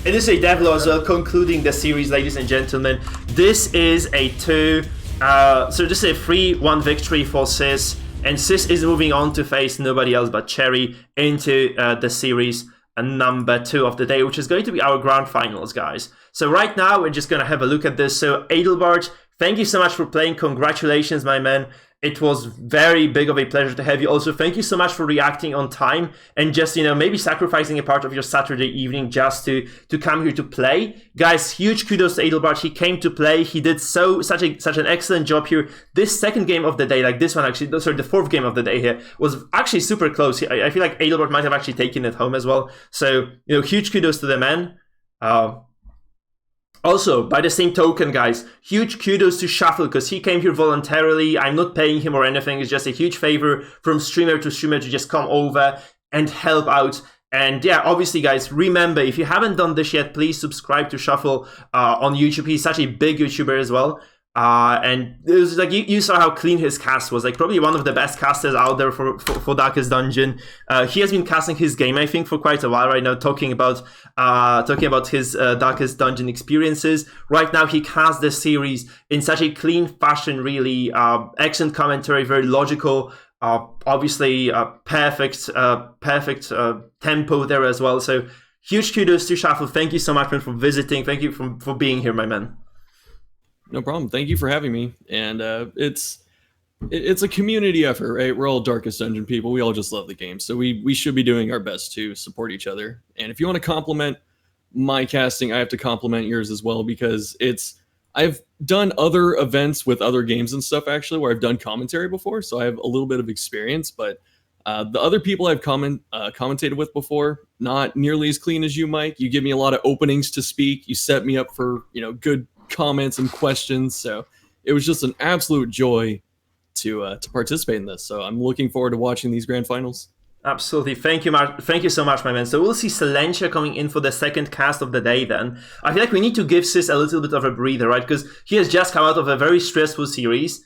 And this is a death blow as well, concluding the series, ladies and gentlemen. This is a 2. So this is a 3-1 victory for Sis. And Sis is moving on to face nobody else but Cherry into the series number 2 of the day, which is going to be our grand finals, guys. So right now, we're just going to have a look at this. So Adelbart, thank you so much for playing. Congratulations, my man. It was very big of a pleasure to have you. Also, thank you so much for reacting on time and just, maybe sacrificing a part of your Saturday evening just to come here to play. Guys, huge kudos to Adelbart. He came to play. He did such an excellent job here. This second game of the day, like this one actually, sorry, the 4th game of the day here was actually super close. I feel like Adelbart might have actually taken it home as well. So, huge kudos to the man. Also, by the same token, guys, huge kudos to Shuffle, because he came here voluntarily. I'm not paying him or anything. It's just a huge favor from streamer to streamer to just come over and help out And yeah, obviously, guys, remember, if you haven't done this yet, please subscribe to Shuffle on YouTube. He's such a big YouTuber as well. And it was like you saw how clean his cast was, like probably one of the best casters out there for Darkest Dungeon. He has been casting his game, I think, for quite a while right now, talking about his Darkest Dungeon experiences. Right now, he casts the series in such a clean fashion, really excellent commentary, very logical. Obviously, perfect tempo there as well. So huge kudos to Shuffle. Thank you so much, man, for visiting. Thank you for being here, my man. No problem. Thank you for having me. And it's a community effort, right? We're all Darkest Dungeon people. We all just love the game. So we should be doing our best to support each other. And if you want to compliment my casting, I have to compliment yours as well, because I've done other events with other games and stuff, actually, where I've done commentary before. So I have a little bit of experience, but the other people I've commentated with before, not nearly as clean as you, Mike. You give me a lot of openings to speak. You set me up for, good comments and questions, so it was just an absolute joy to participate in this. So I'm looking forward to watching these grand finals. Absolutely. Thank you so much, my man. So we'll see Silentia coming in for the second cast of the day then. I feel like we need to give Sis a little bit of a breather, right? Because he has just come out of a very stressful series.